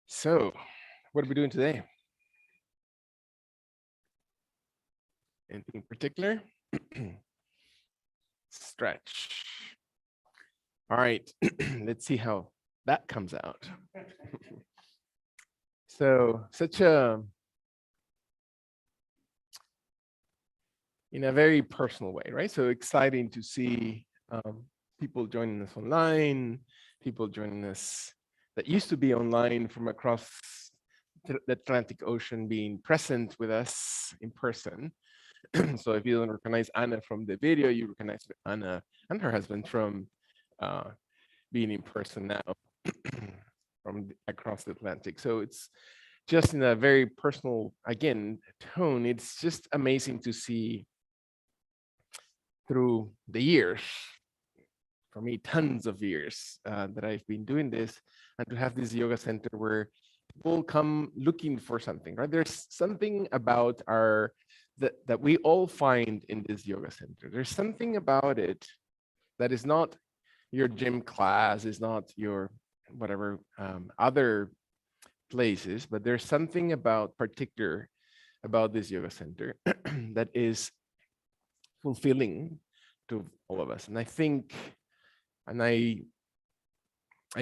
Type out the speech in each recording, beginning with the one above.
So, what are we doing today? Anything in particular? Stretch. All right, let's see how that comes out. So, in a very personal way, right? So exciting to see people joining us online, people joining us that used to be online from across the Atlantic Ocean being present with us in person. So if you don't recognize Anna from the video, you recognize Anna and her husband from being in person now from across the Atlantic. So it's just in a very personal, again, tone. It's just amazing to see through the years, for me, tons of years that I've been doing this, and to have this yoga center where people come looking for something, right? There's something about that we all find in this yoga center. There's something about it that is not your gym class, is not your whatever other places, but there's something about particular about this yoga center that is fulfilling to all of us. And I think, and I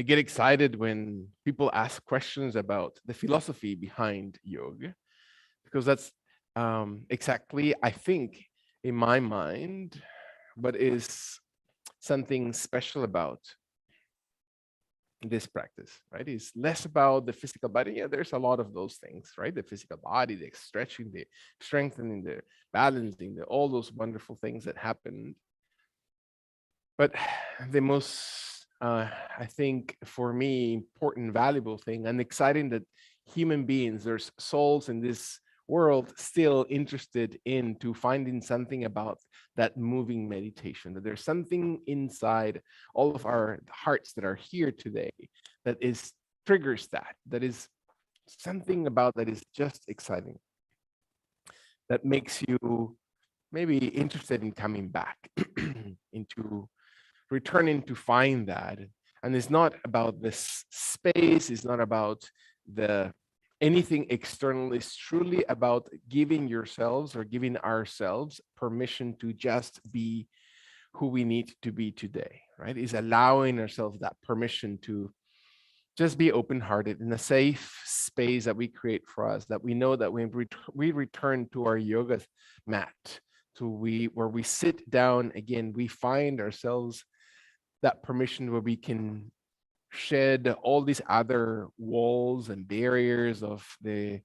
get excited when people ask questions about the philosophy behind yoga, because that's exactly, I think, in my mind, what is something special about this practice, right? It's less about the physical body. Yeah, there's a lot of those things, right? The physical body, the stretching, the strengthening, the balancing, all those wonderful things that happen. But the most, I think, for me, important, valuable thing, and exciting that human beings, there's souls in this world still interested into finding something about that moving meditation, that there's something inside all of our hearts that are here today that is triggers that is something about that is just exciting, that makes you maybe interested in coming back into returning to find that. And it's not about this space, it's not about the anything external. It's truly about giving yourselves or giving ourselves permission to just be who we need to be today, right? Is allowing ourselves that permission to just be open-hearted in a safe space that we create for us, that we know that when we return to our yoga mat, to where we sit down again, we find ourselves that permission where we can shed all these other walls and barriers of the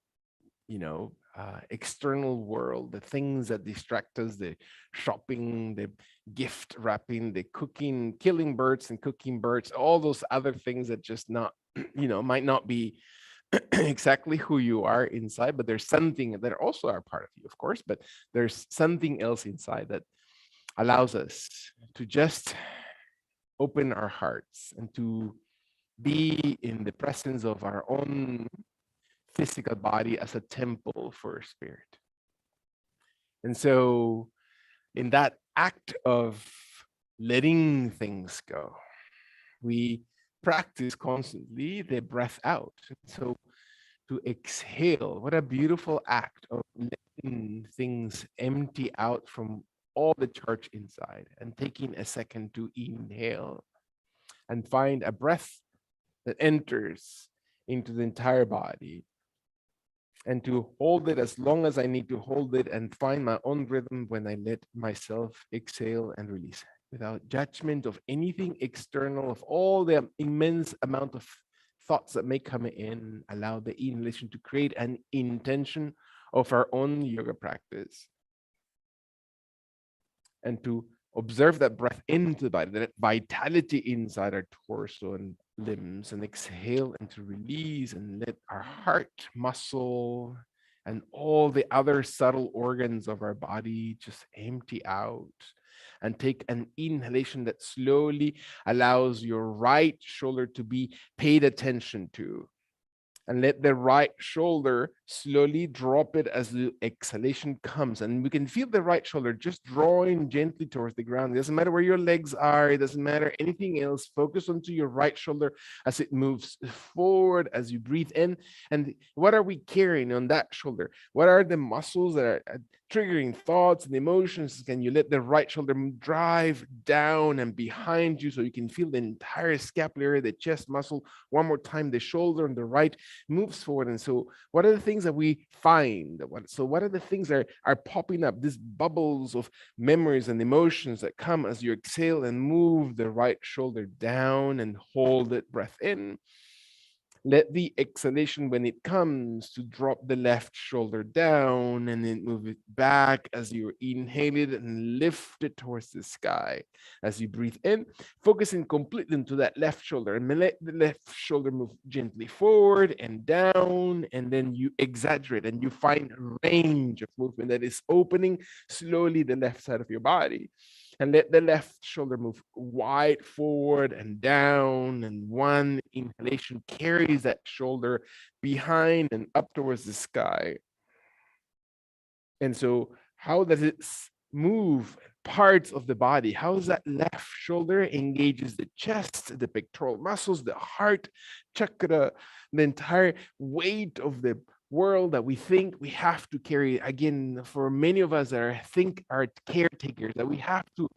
external world, the things that distract us, the shopping, the gift wrapping, the cooking, killing birds and cooking birds, all those other things that just not might not be exactly who you are inside, but there's something that also are part of you, of course, but there's something else inside that allows us to just open our hearts and to be in the presence of our own physical body as a temple for spirit. And so, in that act of letting things go, we practice constantly the breath out. So, to exhale, what a beautiful act of letting things empty out from all the charge inside and taking a second to inhale and find a breath that enters into the entire body, and to hold it as long as I need to hold it and find my own rhythm when I let myself exhale and release without judgment of anything external, of all the immense amount of thoughts that may come in. Allow the inhalation to create an intention of our own yoga practice, and to observe that breath into the body, that vitality inside our torso and limbs, and exhale and to release and let our heart, muscle, and all the other subtle organs of our body just empty out, and take an inhalation that slowly allows your right shoulder to be paid attention to, And let the right shoulder slowly drop it as the exhalation comes. And we can feel the right shoulder just drawing gently towards the ground. It doesn't matter where your legs are, it doesn't matter anything else. Focus onto your right shoulder as it moves forward as you breathe in. And what are we carrying on that shoulder? What are the muscles that are triggering thoughts and emotions? Can you let the right shoulder drive down and behind you so you can feel the entire scapular area, the chest muscle? One more time, the shoulder on the right moves forward. And so what are the things that we find? So what are the things that are popping up, these bubbles of memories and emotions that come as you exhale and move the right shoulder down and hold it, breath in. Let the exhalation, when it comes, to drop the left shoulder down and then move it back as you inhale it and lift it towards the sky. As you breathe in, focusing completely into that left shoulder and let the left shoulder move gently forward and down, and then you exaggerate and you find a range of movement that is opening slowly the left side of your body. And let the left shoulder move wide forward and down. And one inhalation carries that shoulder behind and up towards the sky. And so how does it move parts of the body? How does that left shoulder engages the chest, the pectoral muscles, the heart, chakra, the entire weight of the world that we think we have to carry. Again, for many of us that are caretakers, that we have to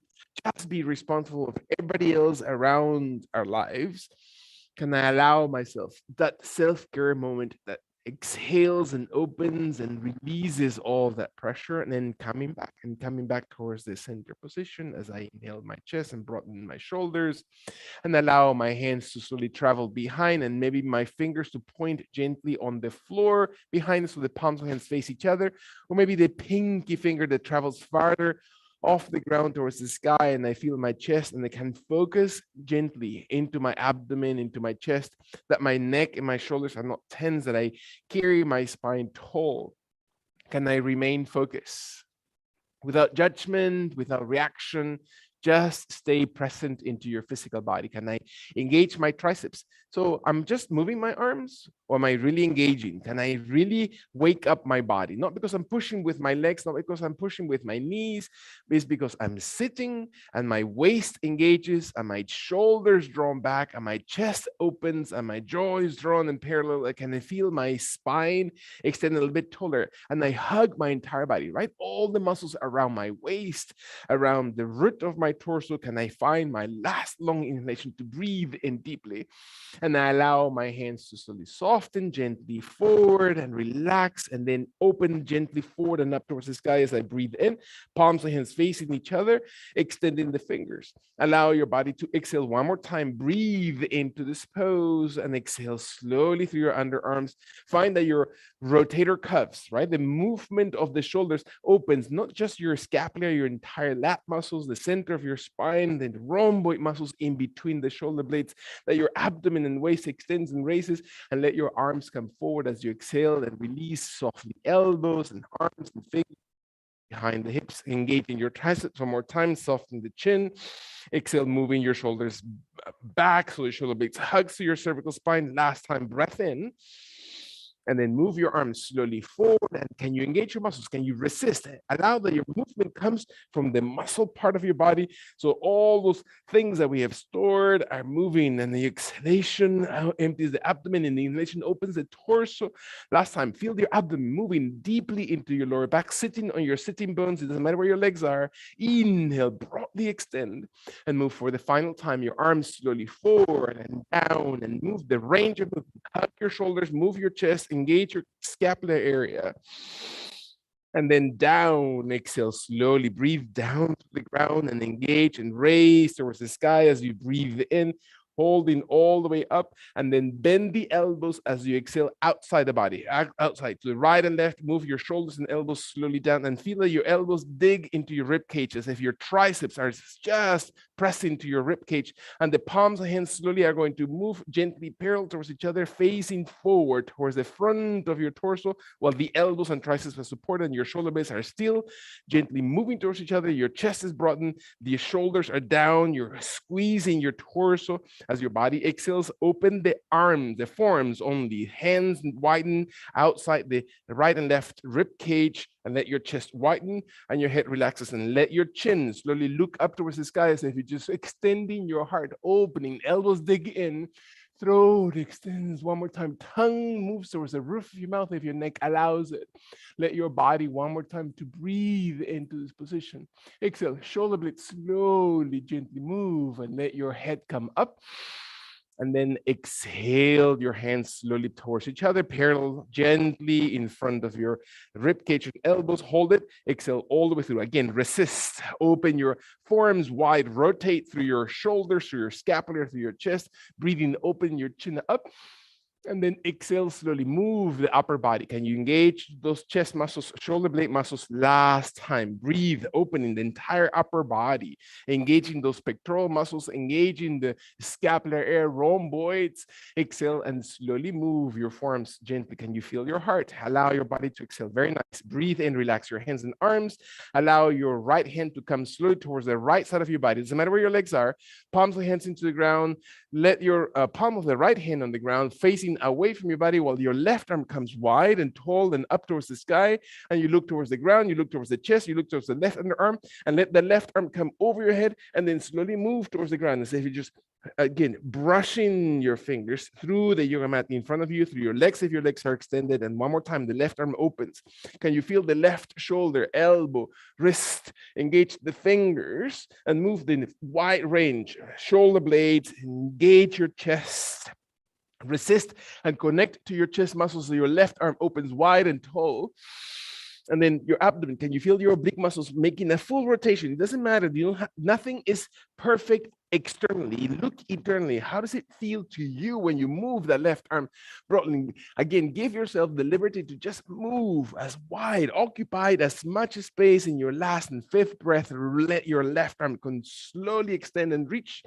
just be responsible of everybody else around our lives. Can I allow myself that self-care moment that exhales and opens and releases all that pressure, and then coming back towards the center position as I inhale my chest and broaden my shoulders, and allow my hands to slowly travel behind, and maybe my fingers to point gently on the floor behind, so the palms of hands face each other, or maybe the pinky finger that travels farther off the ground towards the sky, and I feel my chest, and I can focus gently into my abdomen, into my chest, that my neck and my shoulders are not tense, that I carry my spine tall. Can I remain focused without judgment, without reaction? Just stay present into your physical body. Can I engage my triceps? So I'm just moving my arms, or am I really engaging? Can I really wake up my body? Not because I'm pushing with my legs, not because I'm pushing with my knees, but it's because I'm sitting and my waist engages and my shoulders drawn back and my chest opens and my jaw is drawn in parallel. Can I feel my spine extend a little bit taller? And I hug my entire body, right? All the muscles around my waist, around the root of my torso. Can I find my last long inhalation to breathe in deeply? And I allow my hands to slowly soften gently forward and relax, and then open gently forward and up towards the sky as I breathe in. Palms of hands facing each other, extending the fingers. Allow your body to exhale one more time. Breathe into this pose and exhale slowly through your underarms. Find that your rotator cuffs, right? The movement of the shoulders opens not just your scapula, your entire lat muscles, the center of your spine, the rhomboid muscles in between the shoulder blades, that your abdomen and waist extends and raises, and let your arms come forward as you exhale and release softly. Elbows and arms and fingers behind the hips, engaging your triceps one more time, soften the chin. Exhale, moving your shoulders back so the shoulder blades hugs to your cervical spine. Last time, breath in. And then move your arms slowly forward. And can you engage your muscles? Can you resist? Allow that your movement comes from the muscle part of your body. So all those things that we have stored are moving, and the exhalation empties the abdomen, and the inhalation opens the torso. Last time, feel your abdomen moving deeply into your lower back, sitting on your sitting bones. It doesn't matter where your legs are. Inhale, broadly extend, and move for the final time. Your arms slowly forward and down, and move the range of movement. Hug your shoulders, move your chest, engage your scapular area. And then down, exhale slowly, breathe down to the ground and engage and raise towards the sky as you breathe in, holding all the way up, and then bend the elbows as you exhale outside the body, outside to the right and left. Move your shoulders and elbows slowly down, and feel that your elbows dig into your rib cage as if your triceps are just pressing to your rib cage, and the palms of hands slowly are going to move gently parallel towards each other, facing forward towards the front of your torso, while the elbows and triceps are supported and your shoulder blades are still gently moving towards each other. Your chest is broadened, the shoulders are down, you're squeezing your torso, As your body exhales, open the arms, the forearms only, hands widen outside the right and left rib cage, and let your chest widen and your head relaxes, and let your chin slowly look up towards the sky as if you're just extending your heart, opening, elbows dig in, throat extends one more time, tongue moves towards the roof of your mouth if your neck allows it. Let your body one more time to breathe into this position. Exhale, shoulder blades slowly, gently move, and let your head come up. And then exhale your hands slowly towards each other, parallel gently in front of your rib cage and elbows. Hold it. Exhale all the way through. Again, resist. Open your forearms wide. Rotate through your shoulders, through your scapular, through your chest. Breathing, open your chin up. And then exhale, slowly move the upper body. Can you engage those chest muscles, shoulder blade muscles last time? Breathe, opening the entire upper body, engaging those pectoral muscles, engaging the scapular area, rhomboids. Exhale and slowly move your forearms gently. Can you feel your heart? Allow your body to exhale. Very nice. Breathe in, relax your hands and arms. Allow your right hand to come slowly towards the right side of your body. Doesn't matter where your legs are. Palms of the hands into the ground. Let your palm of the right hand on the ground facing away from your body while your left arm comes wide and tall and up towards the sky, and you look towards the ground, you look towards the chest, you look towards the left underarm, and let the left arm come over your head and then slowly move towards the ground as if you just, again, brushing your fingers through the yoga mat in front of you, through your legs if your legs are extended, and one more time, the left arm opens. Can you feel the left shoulder, elbow, wrist, engage the fingers and move the wide range, shoulder blades, engage your chest. Resist and connect to your chest muscles so your left arm opens wide and tall. And then your abdomen, can you feel your oblique muscles making a full rotation? It doesn't matter. Nothing is perfect externally. Look internally. How does it feel to you when you move the left arm broadly? Again, give yourself the liberty to just move as wide, occupied as much space in your last and fifth breath. Let your left arm slowly extend and reach.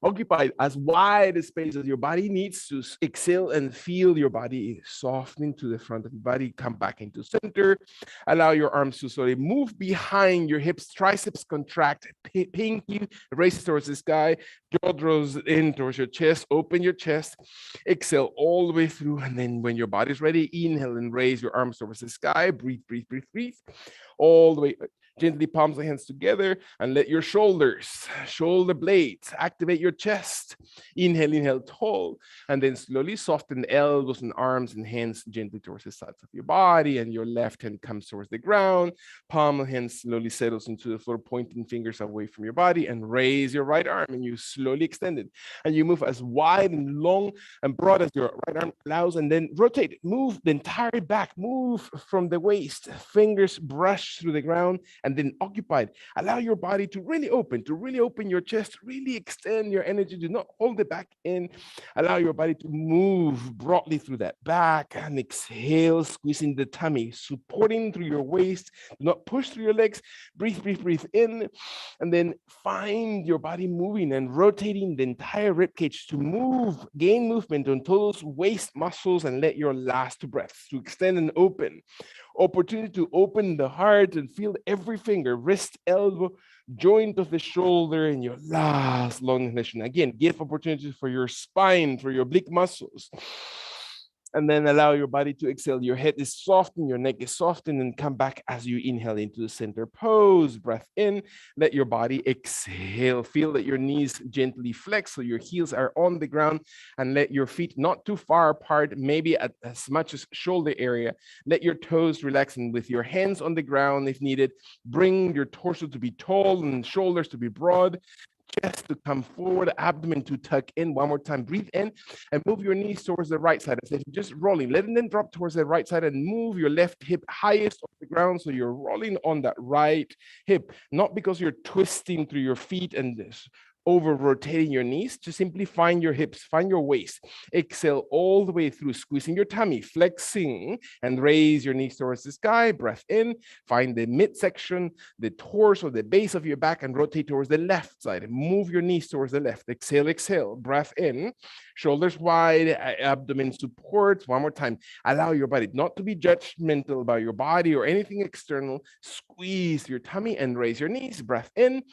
Occupied as wide a space as your body needs to exhale and feel your body softening to the front of your body. Come back into center. Allow your arms to slowly move behind your hips. Triceps contract. Pinky raises towards the sky. Jaw draws in towards your chest. Open your chest. Exhale all the way through. And then when your body's ready, inhale and raise your arms towards the sky. Breathe, breathe, breathe, breathe. All the way. Gently palms the hands together and let your shoulders, shoulder blades, activate your chest. Inhale, inhale, tall, and then slowly soften the elbows and arms and hands gently towards the sides of your body, and your left hand comes towards the ground. Palm of the hand slowly settles into the floor, pointing fingers away from your body, and raise your right arm, and you slowly extend it. And you move as wide and long and broad as your right arm allows, and then rotate, move the entire back, move from the waist, fingers brush through the ground, and then occupied. Allow your body to really open your chest, really extend your energy, do not hold it back in. Allow your body to move broadly through that back, and exhale, squeezing the tummy, supporting through your waist. Do not push through your legs. Breathe, breathe, breathe in, and then find your body moving and rotating the entire rib cage to move, gain movement on those waist muscles, and let your last breath to extend and open. Opportunity to open the heart and feel every finger, wrist, elbow, joint of the shoulder, and your last long inhalation. Again, give opportunities for your spine, for your oblique muscles. And then allow your body to exhale. Your head is softened, your neck is softened, and come back as you inhale into the center pose. Breath in, let your body exhale. Feel that your knees gently flex so your heels are on the ground, and let your feet not too far apart, maybe at as much as shoulder area. Let your toes relax, and with your hands on the ground if needed, bring your torso to be tall and shoulders to be broad. Chest to come forward, abdomen to tuck in. One more time, breathe in and move your knees towards the right side. As if you're just rolling, letting them drop towards the right side, and move your left hip highest off the ground. So you're rolling on that right hip, not because you're twisting through your feet and this over rotating your knees. Just simply find your hips, find your waist. Exhale all the way through, squeezing your tummy, flexing, and raise your knees towards the sky. Breath in, find the midsection, the torso, the base of your back, and rotate towards the left side. Move your knees towards the left. Exhale, exhale. Breath in. Shoulders wide, abdomen supports. One more time. Allow your body not to be judgmental about your body or anything external. Squeeze your tummy and raise your knees. Breath in,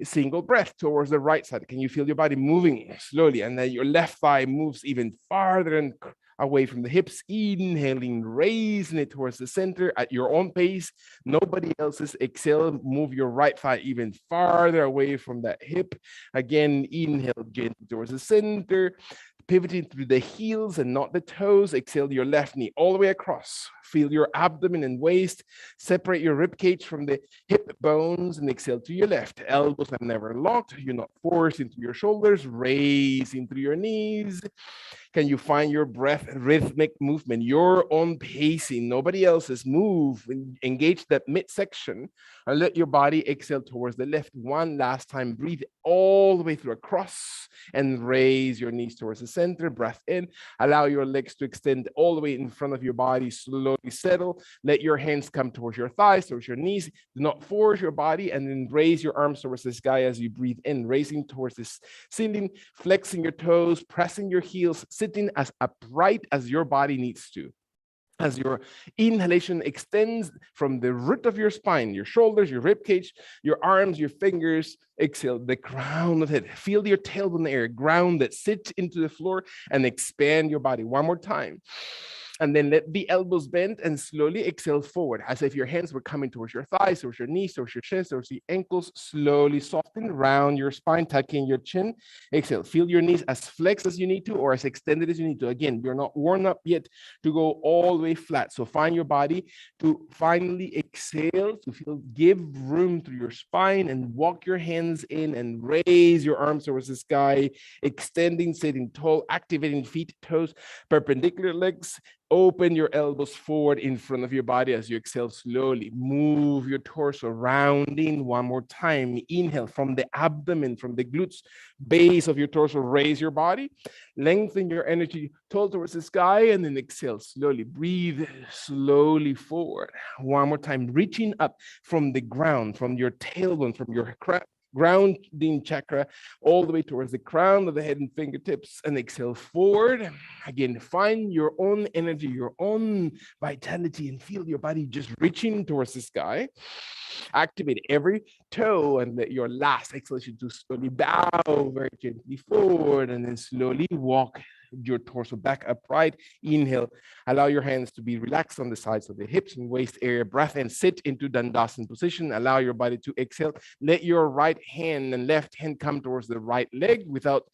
single breath towards the right side. Can you feel your body moving slowly? And then your left thigh moves even farther and away from the hips. Inhaling, raising it towards the center at your own pace. Nobody else's. Exhale, move your right thigh even farther away from that hip. Again, inhale gently towards the center, pivoting through the heels and not the toes. Exhale your left knee all the way across. Feel your abdomen and waist. Separate your rib cage from the hip bones and exhale to your left. Elbows are never locked. You're not forced into your shoulders. Raising through your knees. Can you find your breath, rhythmic movement, your own pacing, nobody else's? Move, engage that midsection, and let your body exhale towards the left. One last time, breathe all the way through across and raise your knees towards the center. Breath in, allow your legs to extend all the way in front of your body. Slowly settle. Let your hands come towards your thighs, towards your knees. Do not force your body, and then raise your arms towards the sky as you breathe in, raising towards this ceiling, flexing your toes, pressing your heels, sitting as upright as your body needs to. As your inhalation extends from the root of your spine, your shoulders, your rib cage, your arms, your fingers, exhale the crown of the head. Feel your tailbone in the air, ground that, sit into the floor and expand your body. One more time. And then let the elbows bend and slowly exhale forward, as if your hands were coming towards your thighs, towards your knees, towards your chest, towards the ankles. Slowly soften, round your spine, tucking your chin. Exhale, feel your knees as flexed as you need to or as extended as you need to. Again, you're not worn up yet to go all the way flat. So find your body to finally exhale, to feel, give room through your spine and walk your hands in and raise your arms towards the sky, extending, sitting tall, activating feet, toes, perpendicular legs. Open your elbows forward in front of your body as you exhale slowly. Move your torso, rounding one more time. Inhale from the abdomen, from the glutes, base of your torso. Raise your body. Lengthen your energy tall towards the sky, and then exhale slowly. Breathe slowly forward. One more time, reaching up from the ground, from your tailbone, from your grounding chakra, all the way towards the crown of the head and fingertips, and exhale forward. Again, find your own energy, your own vitality, and feel your body just reaching towards the sky. Activate every toe, and let your last exhalation to slowly bow very gently forward, and then slowly walk your torso back upright. Inhale, allow your hands to be relaxed on the sides of the hips and waist area. Breath and sit into Dandasana position. Allow your body to exhale. Let your right hand and left hand come towards the right leg without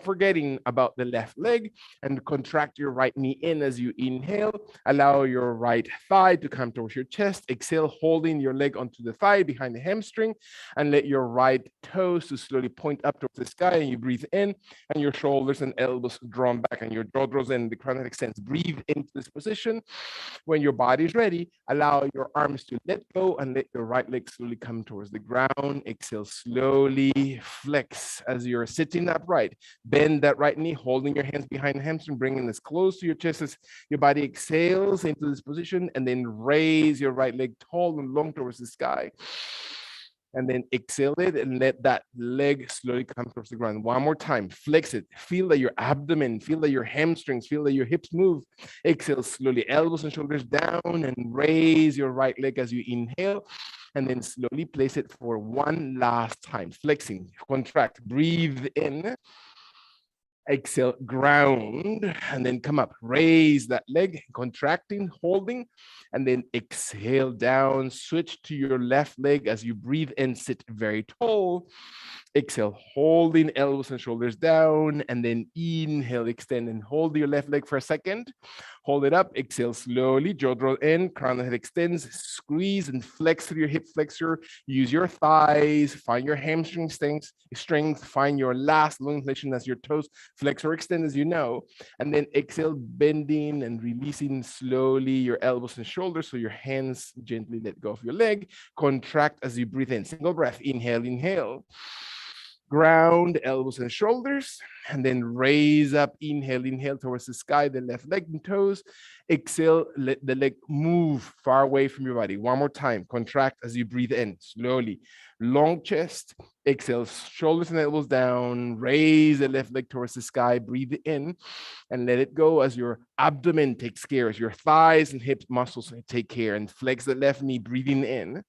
forgetting about the left leg, and contract your right knee in as you inhale. Allow your right thigh to come towards your chest. Exhale, holding your leg onto the thigh behind the hamstring, and let your right toes to slowly point up towards the sky, and you breathe in, and your shoulders and elbows drawn back and your jaw draws in, the crown extends. Breathe into this position. When your body is ready, allow your arms to let go and let your right leg slowly come towards the ground. Exhale slowly, flex as you're sitting upright. Bend that right knee, holding your hands behind the hamstring, bringing this close to your chest as your body exhales into this position, and then raise your right leg tall and long towards the sky. And then exhale it and let that leg slowly come towards the ground. One more time, flex it. Feel that your abdomen, feel that your hamstrings, feel that your hips move. Exhale slowly, elbows and shoulders down, and raise your right leg as you inhale. And then slowly place it for one last time, flexing, contract, breathe in. Exhale, ground, and then come up. Raise that leg, contracting, holding, and then exhale down. Switch to your left leg as you breathe in, sit very tall. Exhale, holding elbows and shoulders down, and then inhale, extend and hold your left leg for a second. Hold it up, exhale slowly, jaw draw in, crown of the head extends, squeeze and flex through your hip flexor. Use your thighs, find your hamstring strength, find your last long inflation as your toes flex or extend as you know, and then exhale, bending and releasing slowly your elbows and shoulders so your hands gently let go of your leg. Contract as you breathe in. Single breath, inhale, inhale. Ground, elbows and shoulders, and then raise up. Inhale towards the sky, the left leg and toes. Exhale, let the leg move far away from your body. One more time. Contract as you breathe in, slowly. Long chest. Exhale, shoulders and elbows down. Raise the left leg towards the sky. Breathe in and let it go as your abdomen takes care, as your thighs and hips muscles take care. And flex the left knee, breathing in.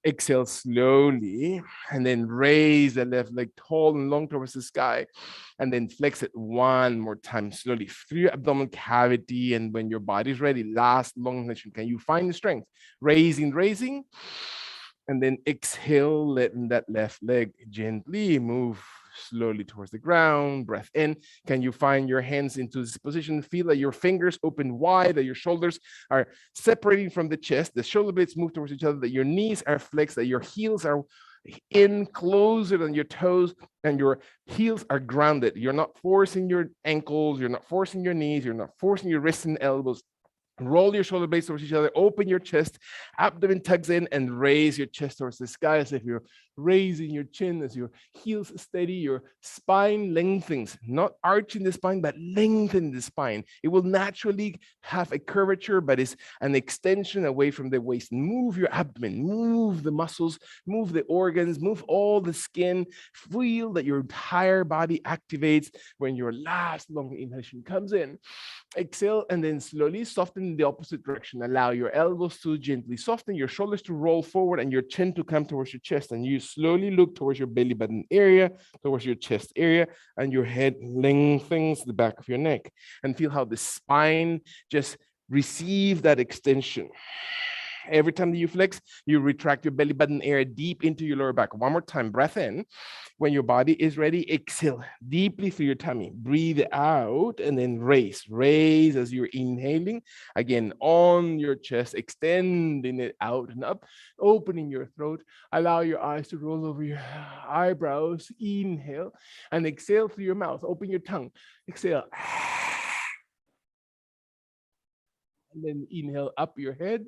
Exhale slowly, and then raise the left leg tall and long towards the sky, and then flex it one more time slowly through your abdominal cavity. And when your body's ready, last long extension. Can you find the strength? Raising, and then exhale, letting that left leg gently move slowly towards the ground. Breath in. Can you find your hands into this position? Feel that your fingers open wide, that your shoulders are separating from the chest, the shoulder blades move towards each other, that your knees are flexed, that your heels are in closer than your toes, and your heels are grounded. You're not forcing your ankles, you're not forcing your knees, you're not forcing your wrists and elbows. Roll your shoulder blades towards each other, open your chest, abdomen tucks in, and raise your chest towards the sky as if you're raising your chin as your heels steady, your spine lengthens, not arching the spine, but lengthen the spine. It will naturally have a curvature, but it's an extension away from the waist. Move your abdomen, move the muscles, move the organs, move all the skin. Feel that your entire body activates when your last long inhalation comes in. Exhale, and then slowly soften in the opposite direction. Allow your elbows to gently soften, your shoulders to roll forward, and your chin to come towards your chest. And you slowly look towards your belly button area, towards your chest area, and your head lengthens the back of your neck. And feel how the spine just receive that extension. Every time that you flex, you retract your belly button area deep into your lower back. One more time, breath in. When your body is ready, exhale deeply through your tummy. Breathe out and then raise. Raise as you're inhaling. Again, on your chest, extending it out and up, opening your throat. Allow your eyes to roll over your eyebrows. Inhale and exhale through your mouth. Open your tongue. Exhale. And then inhale up your head.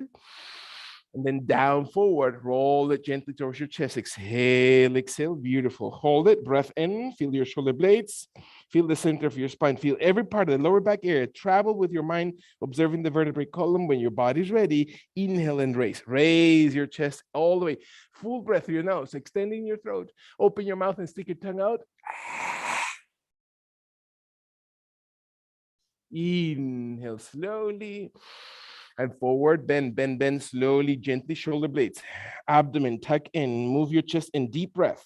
And then down forward, roll it gently towards your chest. Exhale, beautiful. Hold it, breath in, feel your shoulder blades, feel the center of your spine, feel every part of the lower back area. Travel with your mind, observing the vertebrae column. When your body's ready, inhale and raise. Raise your chest all the way. Full breath through your nose, extending your throat. Open your mouth and stick your tongue out. Inhale slowly. And forward, bend slowly, gently, shoulder blades, abdomen, tuck in, move your chest in, deep breath.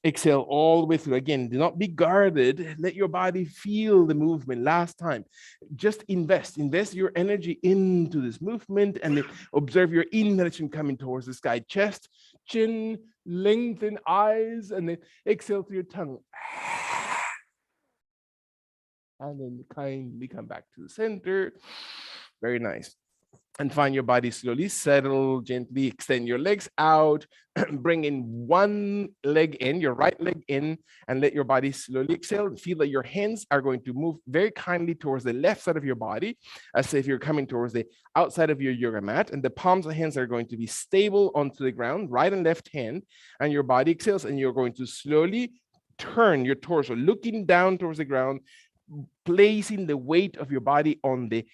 Exhale all the way through. Again, do not be guarded. Let your body feel the movement. Last time, just invest your energy into this movement and observe your inhalation coming towards the sky. Chest, chin, lengthen, eyes, and then exhale through your tongue. And then kindly come back to the center. Very nice. And find your body slowly settle, gently extend your legs out, bring in one leg in, your right leg in, and let your body slowly exhale. Feel that your hands are going to move very kindly towards the left side of your body, as if you're coming towards the outside of your yoga mat, and the palms of the hands are going to be stable onto the ground, right and left hand, and your body exhales, and you're going to slowly turn your torso, looking down towards the ground, placing the weight of your body on the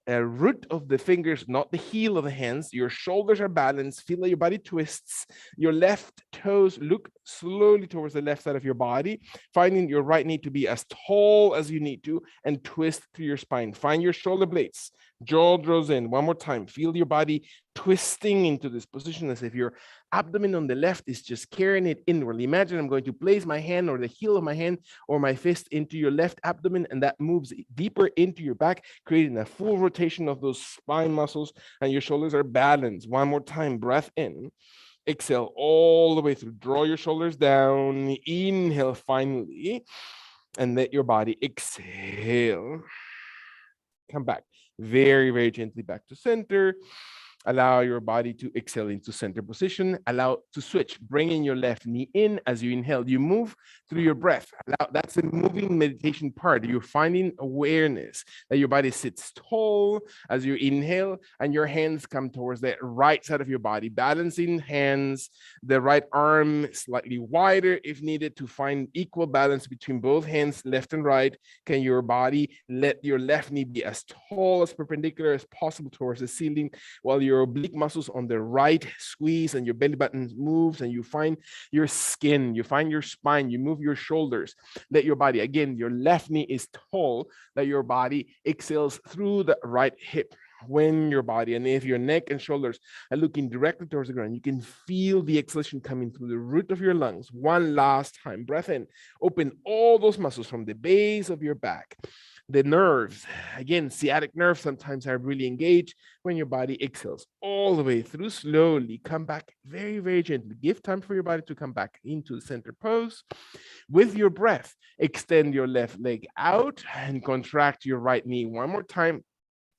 root of the fingers, not the heel of the hands. Your shoulders are balanced. Feel that your body twists. Your left toes look slowly towards the left side of your body, finding your right knee to be as tall as you need to, and twist through your spine. Find your shoulder blades. Jaw draws in. One more time. Feel your body twisting into this position as if your abdomen on the left is just carrying it inwardly. Imagine I'm going to place my hand or the heel of my hand or my fist into your left abdomen, and that moves deeper into your back, creating a full rotation of those spine muscles, and your shoulders are balanced. One more time, breath in. Exhale all the way through. Draw your shoulders down. Inhale finally, and let your body exhale. Come back very, very gently back to center. Allow your body to exhale into center position. Allow to switch, bringing your left knee in as you inhale. You move through your breath. That's the moving meditation part. You're finding awareness that your body sits tall as you inhale and your hands come towards the right side of your body. Balancing hands, the right arm slightly wider if needed to find equal balance between both hands, left and right. Can your body let your left knee be as tall as perpendicular as possible towards the ceiling, while your oblique muscles on the right squeeze and your belly button moves, and you find your skin, you find your spine, you move your shoulders. Let your body, again, your left knee is tall, that your body exhales through the right hip. When your body, and if your neck and shoulders are looking directly towards the ground, you can feel the exhalation coming through the root of your lungs. One last time, breath in, open all those muscles from the base of your back. The nerves, again, sciatic nerves sometimes are really engaged when your body exhales all the way through. Slowly come back very, very gently. Give time for your body to come back into the center pose. With your breath, extend your left leg out and contract your right knee one more time.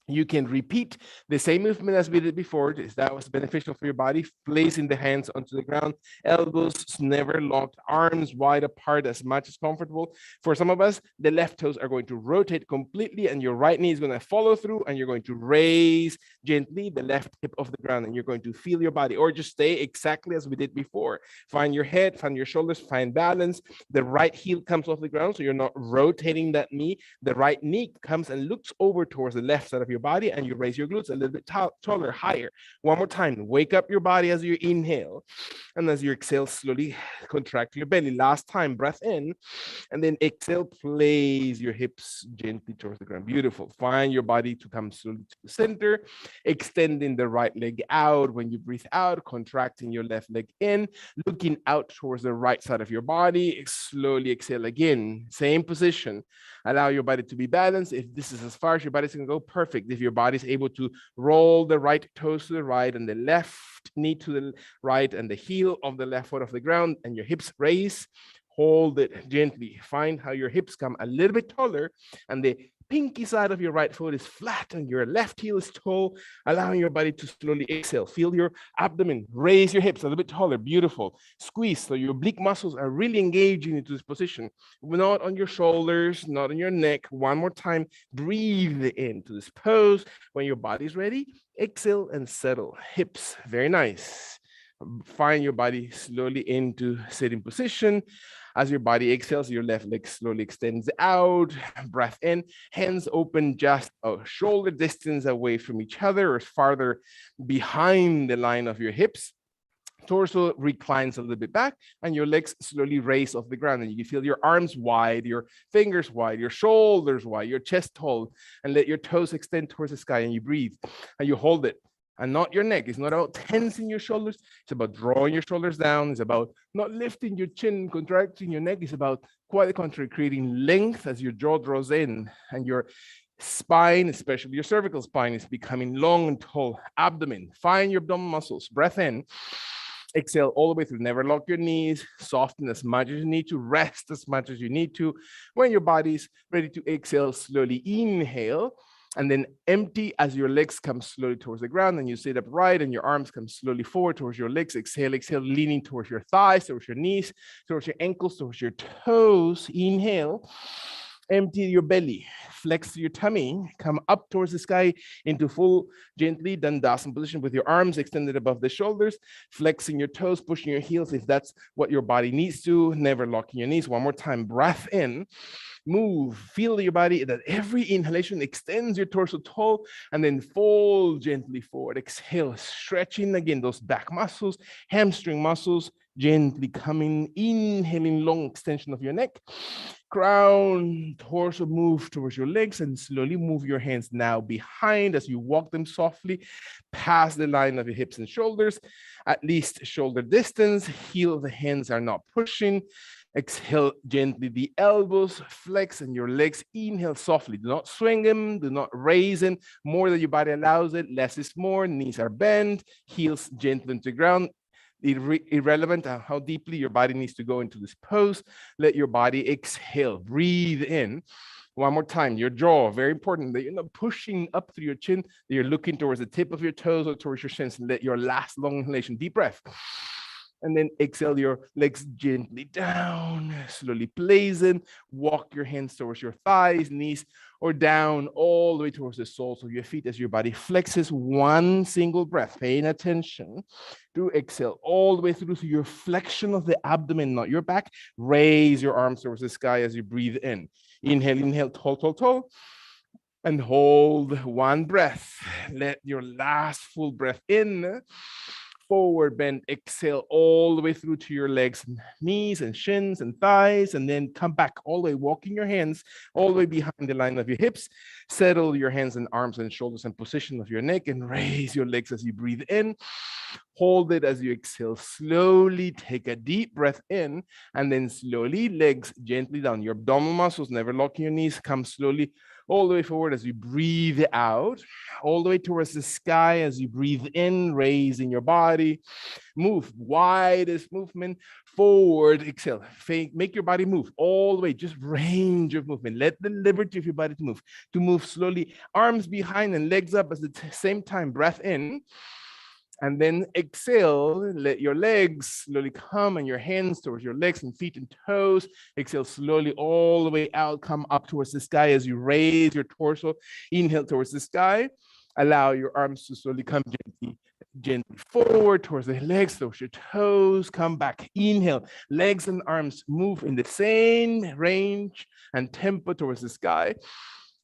You can repeat the same movement as we did before. If that was beneficial for your body, placing the hands onto the ground, elbows never locked, arms wide apart as much as comfortable. For some of us, the left toes are going to rotate completely and your right knee is going to follow through, and you're going to raise gently the left hip off the ground, and you're going to feel your body, or just stay exactly as we did before. Find your head, find your shoulders, find balance. The right heel comes off the ground, so you're not rotating that knee. The right knee comes and looks over towards the left side of your body, and you raise your glutes a little bit taller, higher. One more time. Wake up your body as you inhale, and as you exhale, slowly contract your belly. Last time, breath in, and then exhale, place your hips gently towards the ground. Beautiful. Find your body to come slowly to the center, extending the right leg out. When you breathe out, contracting your left leg in, looking out towards the right side of your body. Slowly exhale again. Same position. Allow your body to be balanced. If this is as far as your body's going to go, perfect. If your body's able to roll the right toes to the right and the left knee to the right and the heel of the left foot off the ground, and your hips raise, hold it gently. Find how your hips come a little bit taller and the pinky side of your right foot is flat and your left heel is tall, allowing your body to slowly exhale. Feel your abdomen, raise your hips a little bit taller. Beautiful. Squeeze so your oblique muscles are really engaging into this position. Not on your shoulders, not on your neck. One more time. Breathe into this pose. When your body's ready, exhale and settle. Hips, very nice. Find your body slowly into sitting position. As your body exhales, your left leg slowly extends out. Breath in, hands open just a shoulder distance away from each other or farther behind the line of your hips. Torso reclines a little bit back, and your legs slowly raise off the ground, and you feel your arms wide, your fingers wide, your shoulders wide, your chest tall, and let your toes extend towards the sky, and you breathe and you hold it. And not your neck. It's not about tensing your shoulders. It's about drawing your shoulders down. It's about not lifting your chin, contracting your neck. It's about, quite the contrary, creating length as your jaw draws in and your spine, especially your cervical spine, is becoming long and tall. Abdomen, find your abdominal muscles. Breath in. Exhale all the way through. Never lock your knees. Soften as much as you need to. Rest as much as you need to. When your body's ready to exhale, slowly inhale. And then empty as your legs come slowly towards the ground, and you sit upright and your arms come slowly forward towards your legs. Exhale, exhale, leaning towards your thighs, towards your knees, towards your ankles, towards your toes. Inhale, empty your belly, flex your tummy, come up towards the sky into full, gently Dandasana position with your arms extended above the shoulders, flexing your toes, pushing your heels if that's what your body needs to, never locking your knees. One more time, breath in. Move, feel your body that every inhalation extends your torso tall, and then fold gently forward. Exhale, stretching again those back muscles, hamstring muscles, gently coming, inhaling long extension of your neck. Crown, torso move towards your legs, and slowly move your hands now behind as you walk them softly past the line of your hips and shoulders, at least shoulder distance. Heel of the hands are not pushing. Exhale gently the elbows, flex, and your legs inhale softly. Do not swing them, do not raise them. More than your body allows it, less is more. Knees are bent, heels gently into the ground. Irrelevant how deeply your body needs to go into this pose. Let your body exhale, breathe in. One more time, your jaw, very important that you're not pushing up through your chin, that you're looking towards the tip of your toes or towards your shins. Let your last long inhalation, deep breath. And then exhale your legs gently down, slowly place in, walk your hands towards your thighs, knees, or down all the way towards the soles of your feet as your body flexes. One single breath, paying attention to exhale all the way through to your flexion of the abdomen, not your back. Raise your arms towards the sky as you breathe in. Inhale, tall, tall, tall. And hold one breath. Let your last full breath in. Forward bend, exhale all the way through to your legs, knees and shins and thighs, and then come back all the way, walking your hands all the way behind the line of your hips. Settle your hands and arms and shoulders in position of your neck and raise your legs as you breathe in. Hold it as you exhale. Slowly take a deep breath in and then slowly legs gently down. Your abdominal muscles, never locking your knees, come slowly all the way forward as you breathe out, all the way towards the sky as you breathe in, raising your body. Move, widest movement, forward, exhale. Make your body move all the way, just range of movement. Let the liberty of your body to move slowly, arms behind and legs up at the same time. Breath in. And then exhale, let your legs slowly come and your hands towards your legs and feet and toes. Exhale slowly all the way out, come up towards the sky as you raise your torso. Inhale towards the sky. Allow your arms to slowly come gently forward towards the legs, towards your toes. Come back. Inhale, legs and arms move in the same range and tempo towards the sky.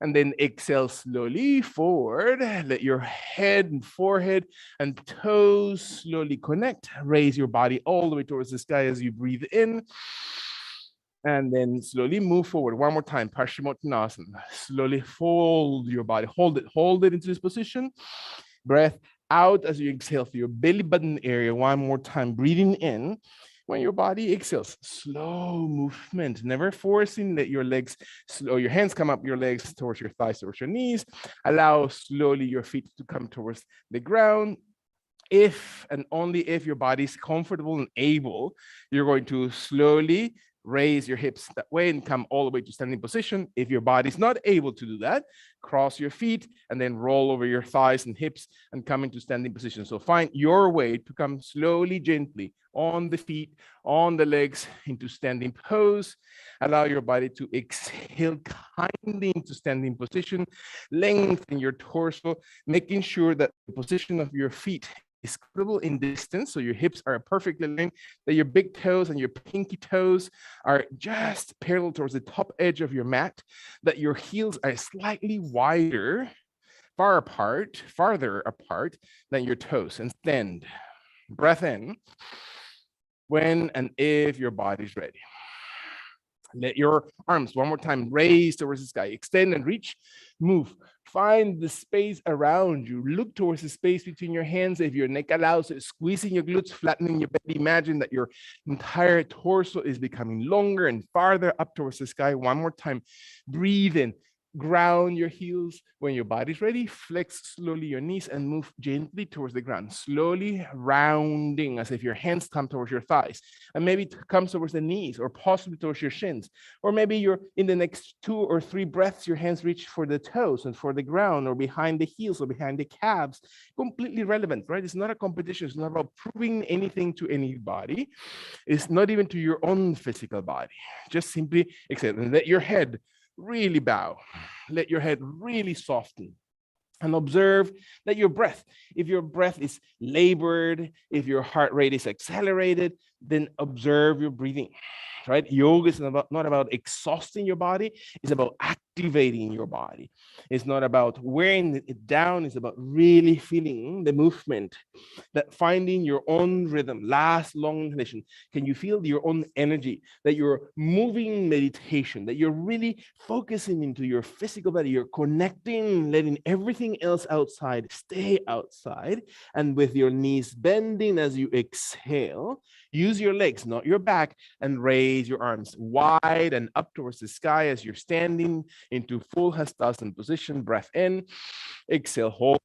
And then exhale slowly forward. Let your head and forehead and toes slowly connect. Raise your body all the way towards the sky as you breathe in. And then slowly move forward. One more time, Paschimottanasana. Slowly fold your body. Hold it into this position. Breath out as you exhale through your belly button area. One more time, breathing in. When your body exhales, slow movement, never forcing. Let your legs, your hands come up your legs towards your thighs, towards your knees. Allow slowly your feet to come towards the ground. If and only if your body is comfortable and able, you're going to slowly raise your hips that way and come all the way to standing position. If your body's not able to do that, cross your feet and then roll over your thighs and hips and come into standing position. So find your way to come slowly, gently on the feet, on the legs into standing pose. Allow your body to exhale kindly into standing position. Lengthen your torso, making sure that the position of your feet is comfortable in distance, so your hips are perfectly aligned, that your big toes and your pinky toes are just parallel towards the top edge of your mat, that your heels are slightly wider, farther apart than your toes, and stand. Breath in when and if your body's ready. Let your arms, one more time, raise towards the sky. Extend and reach. Move. Find the space around you. Look towards the space between your hands. If your neck allows it, squeezing your glutes, flattening your belly. Imagine that your entire torso is becoming longer and farther up towards the sky. One more time. Breathe in. Ground your heels. When your body's ready, flex slowly your knees and move gently towards the ground. Slowly rounding as if your hands come towards your thighs. And maybe it comes towards the knees or possibly towards your shins. Or maybe you're in the next 2 or 3 breaths, your hands reach for the toes and for the ground or behind the heels or behind the calves. Completely relevant, right? It's not a competition. It's not about proving anything to anybody. It's not even to your own physical body. Just simply exhale and let your head really bow. Let your head really soften. And observe that your breath, if your breath is labored, if your heart rate is accelerated, then observe your breathing, right? Yoga is not about exhausting your body. It's about activating your body. It's not about wearing it down. It's about really feeling the movement, that finding your own rhythm. Last long inhalation. Can you feel your own energy, that you're moving meditation, that you're really focusing into your physical body, you're connecting, letting everything else outside stay outside, and with your knees bending as you exhale, use your legs, not your back, and raise your arms wide and up towards the sky as you're standing into full Hastasana position. Breath in, exhale, hold.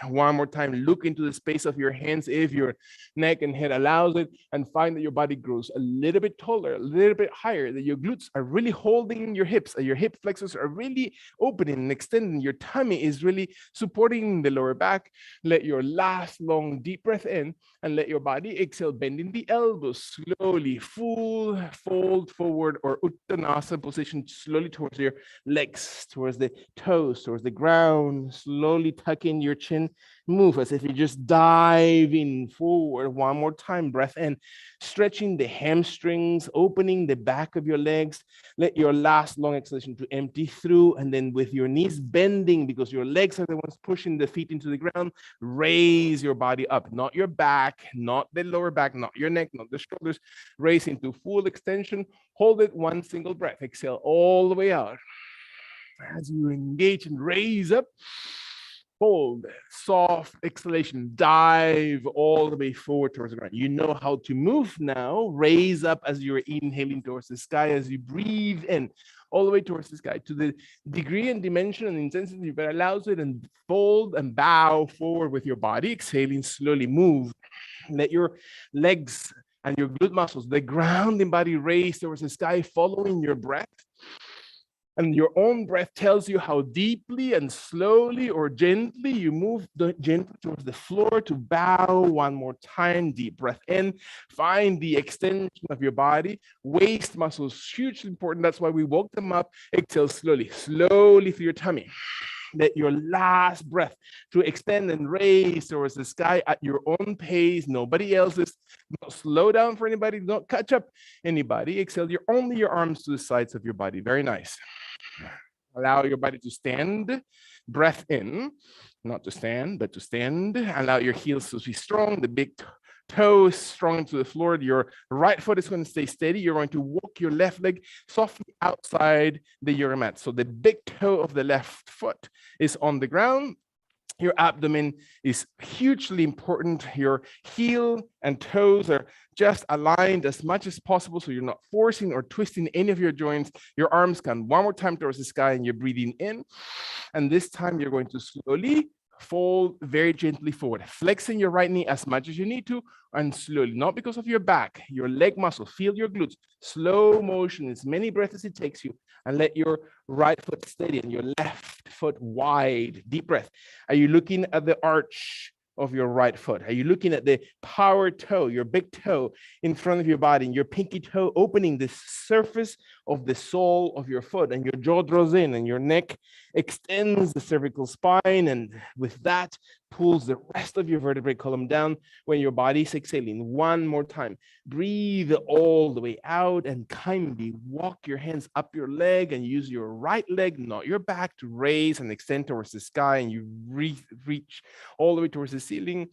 One more time, look into the space of your hands if your neck and head allows it, and find that your body grows a little bit taller, a little bit higher, that your glutes are really holding your hips, and your hip flexors are really opening and extending. Your tummy is really supporting the lower back. Let your last long deep breath in, and let your body exhale, bending the elbows slowly, full fold forward or Uttanasana position, slowly towards your legs, towards the toes, towards the ground. Slowly tuck in your chin, move as if you're just diving forward. One more time, breath in, stretching the hamstrings, opening the back of your legs. Let your last long exhalation to empty through, and then with your knees bending, because your legs are the ones pushing the feet into the ground, raise your body up, not your back, not the lower back, not your neck, not the shoulders. Raise into full extension. Hold it one single breath. Exhale all the way out. As you engage and raise up, hold, soft exhalation, dive all the way forward towards the ground. You know how to move now. Raise up as you're inhaling towards the sky, as you breathe in all the way towards the sky, to the degree and dimension and intensity that allows it, and fold and bow forward with your body. Exhaling, slowly move. Let your legs and your glute muscles, the grounding body, raise towards the sky, following your breath. And your own breath tells you how deeply and slowly or gently you move gently towards the floor to bow. One more time, deep breath in. Find the extension of your body. Waist muscles, hugely important. That's why we woke them up. Exhale slowly, slowly through your tummy. Let your last breath to extend and raise towards the sky at your own pace, nobody else's. Don't slow down for anybody. Don't catch up anybody. Exhale only your arms to the sides of your body. Very nice. Allow your body to stand. Breath in, not to stand, but to stand. Allow your heels to be strong. The big toes strong into the floor. Your right foot is going to stay steady. You're going to walk your left leg softly outside the yoga mat. So the big toe of the left foot is on the ground. Your abdomen is hugely important. Your heel and toes are just aligned as much as possible, so you're not forcing or twisting any of your joints. Your arms come one more time towards the sky, and you're breathing in. And this time you're going to slowly fold very gently forward, flexing your right knee as much as you need to, and slowly, not because of your back, your leg muscle, feel your glutes, slow motion, as many breaths as it takes you, and let your right foot steady and your left foot wide. Deep breath. Are you looking at the arch of your right foot? Are you looking at the power toe, your big toe in front of your body, and your pinky toe opening the surface of the sole of your foot, and your jaw draws in, and your neck extends the cervical spine, and with that pulls the rest of your vertebrae column down when your body is exhaling. One more time. Breathe all the way out, and kindly walk your hands up your leg, and use your right leg, not your back, to raise and extend towards the sky, and you reach all the way towards the ceiling,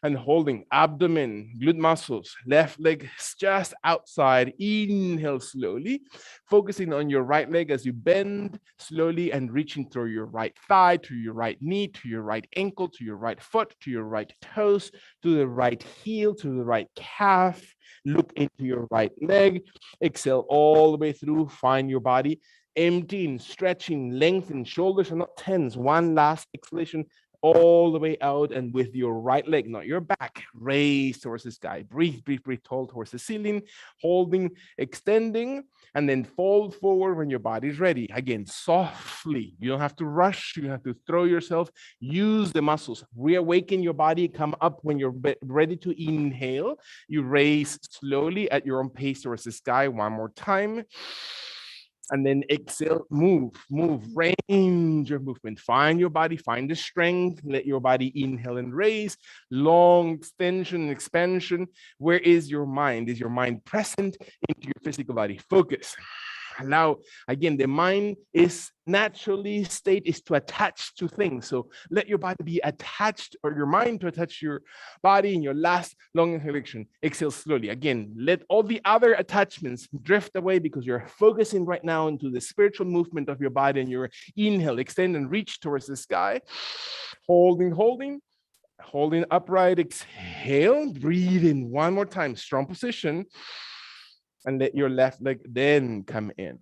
and holding abdomen, glute muscles, left leg just outside. Inhale slowly, focusing on your right leg as you bend slowly, and reaching through your right thigh, to your right knee, to your right ankle, to your right foot, to your right toes, to the right heel, to the right calf. Look into your right leg. Exhale all the way through. Find your body emptying, stretching, lengthening. Shoulders are not tense. One last exhalation all the way out, and with your right leg, not your back, raise towards the sky. Breathe, breathe, breathe, tall towards the ceiling, holding, extending, and then fold forward when your body is ready. Again, softly. You don't have to rush. You don't have to throw yourself. Use the muscles. Reawaken your body. Come up when you're ready to inhale. You raise slowly at your own pace towards the sky. One more time. And then exhale, move, range of movement. Find your body, find the strength. Let your body inhale and raise. Long extension and expansion. Where is your mind? Is your mind present into your physical body? Focus. Allow, again, the mind is naturally state is to attach to things. So let your body be attached, or your mind to attach to your body in your last long inhalation. Exhale slowly. Again, let all the other attachments drift away, because you're focusing right now into the spiritual movement of your body, and your inhale, extend and reach towards the sky. Holding upright. Exhale, breathe in one more time, strong position. And let your left leg then come in.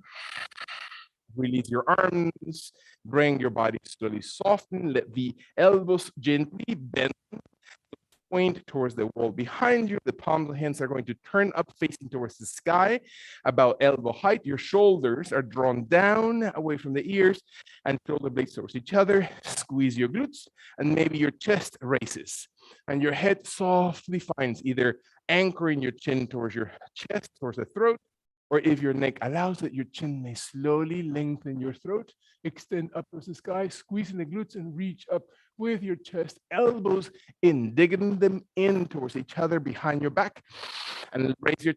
Release your arms, bring your body slowly soften, let the elbows gently bend, point towards the wall behind you. The palms of the hands are going to turn up facing towards the sky, about elbow height. Your shoulders are drawn down away from the ears and shoulder blades towards each other. Squeeze your glutes and maybe your chest raises and your head softly finds either anchoring your chin towards your chest, towards the throat, or if your neck allows it, your chin may slowly lengthen your throat, extend up towards the sky, squeezing the glutes and reach up with your chest, elbows in, digging them in towards each other behind your back, and raise your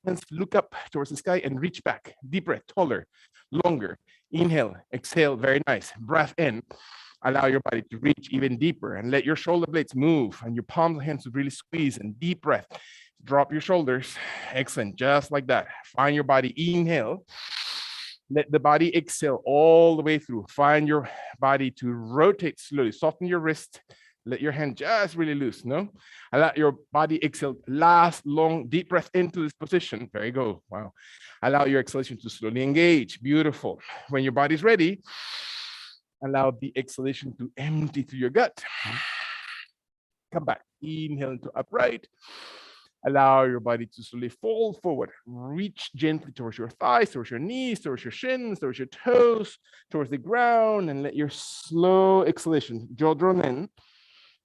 hands, look up towards the sky and reach back. Deep breath, taller, longer. Inhale, exhale, very nice. Breath in. Allow your body to reach even deeper and let your shoulder blades move and your palms and hands really squeeze and deep breath. Drop your shoulders. Excellent. Just like that. Find your body. Inhale. Let the body exhale all the way through. Find your body to rotate slowly. Soften your wrist. Let your hand just really loose. No? Allow your body exhale. Last long deep breath into this position. There you go. Wow. Allow your exhalation to slowly engage. Beautiful. When your body's ready, allow the exhalation to empty through your gut. Come back. Inhale into upright. Allow your body to slowly fall forward. Reach gently towards your thighs, towards your knees, towards your shins, towards your toes, towards the ground, and let your slow exhalation, jaw drawn in,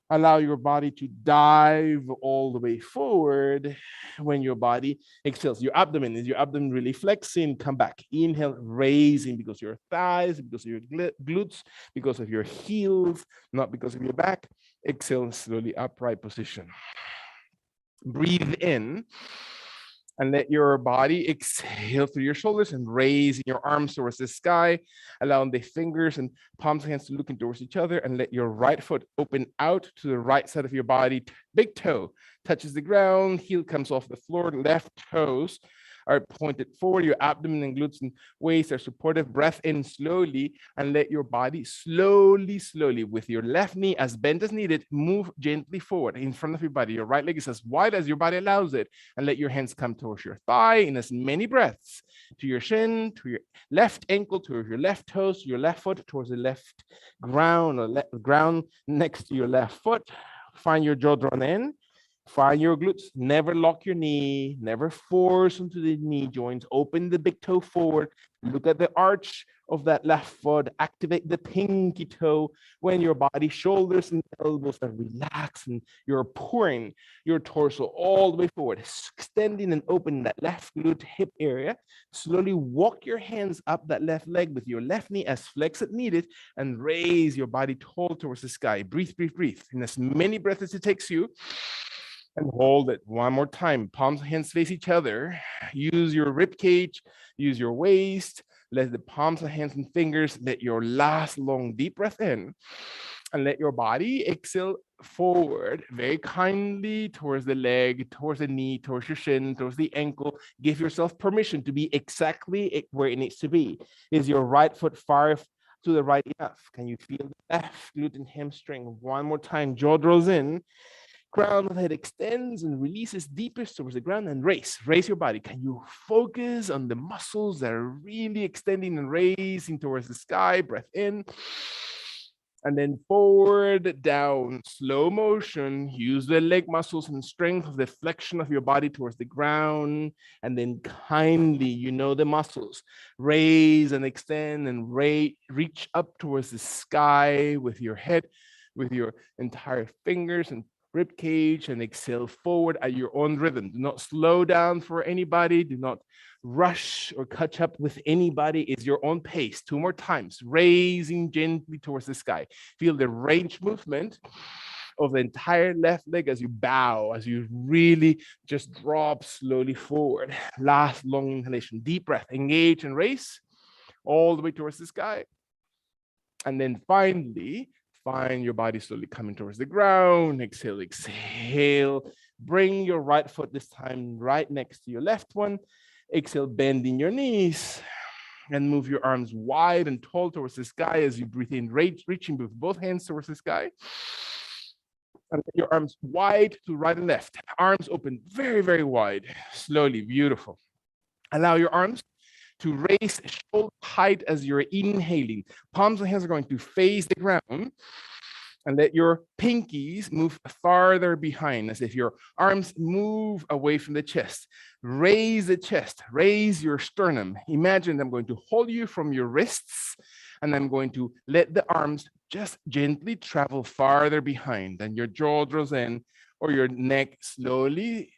allow your body to dive all the way forward. When your body exhales, your abdomen really flexing? Come back. Inhale, raising because of your thighs, because of your glutes, because of your heels, not because of your back. Exhale, slowly upright position. Breathe in and let your body exhale through your shoulders and raise your arms towards the sky, allowing the fingers and palms of hands to look towards each other, and let your right foot open out to the right side of your body. Big toe touches the ground, heel comes off the floor, left toes are pointed forward, your abdomen and glutes and waist are supportive. Breath in slowly and let your body slowly with your left knee as bent as needed, move gently forward in front of your body. Your right leg is as wide as your body allows it, and let your hands come towards your thigh in as many breaths, to your shin, to your left ankle, towards your left toes, to your left foot, towards the left ground or ground next to your left foot. Find your jaw drawn in. Find your glutes. Never lock your knee. Never force into the knee joints. Open the big toe forward. Look at the arch of that left foot. Activate the pinky toe when your body, shoulders and elbows are relaxed and you're pouring your torso all the way forward, extending and opening that left glute hip area. Slowly walk your hands up that left leg with your left knee as flex as needed and raise your body tall towards the sky. Breathe. In as many breaths as it takes you. And hold it one more time. Palms, hands face each other. Use your rib cage, use your waist. Let the palms of hands and fingers, let your last long deep breath in. And let your body exhale forward very kindly towards the leg, towards the knee, towards your shin, towards the ankle. Give yourself permission to be exactly where it needs to be. Is your right foot far to the right enough? Can you feel the left glute and hamstring? One more time. Jaw draws in. Crown of the head extends and releases deepest towards the ground and raise your body. Can you focus on the muscles that are really extending and raising towards the sky? Breath in. And then forward, down, slow motion. Use the leg muscles and strength of the flexion of your body towards the ground. And then kindly, the muscles. Raise and extend and reach up towards the sky with your head, with your entire fingers and rib cage, and exhale forward at your own rhythm. Do not slow down for anybody. Do not rush or catch up with anybody. It's your own pace. 2 more times, raising gently towards the sky. Feel the range movement of the entire left leg as you bow, as you really just drop slowly forward. Last long inhalation, deep breath, engage and raise all the way towards the sky. And then finally, find your body slowly coming towards the ground. Exhale. Bring your right foot this time right next to your left one. Exhale, bending your knees and move your arms wide and tall towards the sky as you breathe in, reaching with both hands towards the sky. And your arms wide to right and left. Arms open very, very wide. Slowly, beautiful. Allow your arms to raise shoulder height as you're inhaling. Palms and hands are going to face the ground, and let your pinkies move farther behind, as if your arms move away from the chest. Raise the chest, raise your sternum. Imagine I'm going to hold you from your wrists, and I'm going to let the arms just gently travel farther behind, and your jaw draws in, or your neck slowly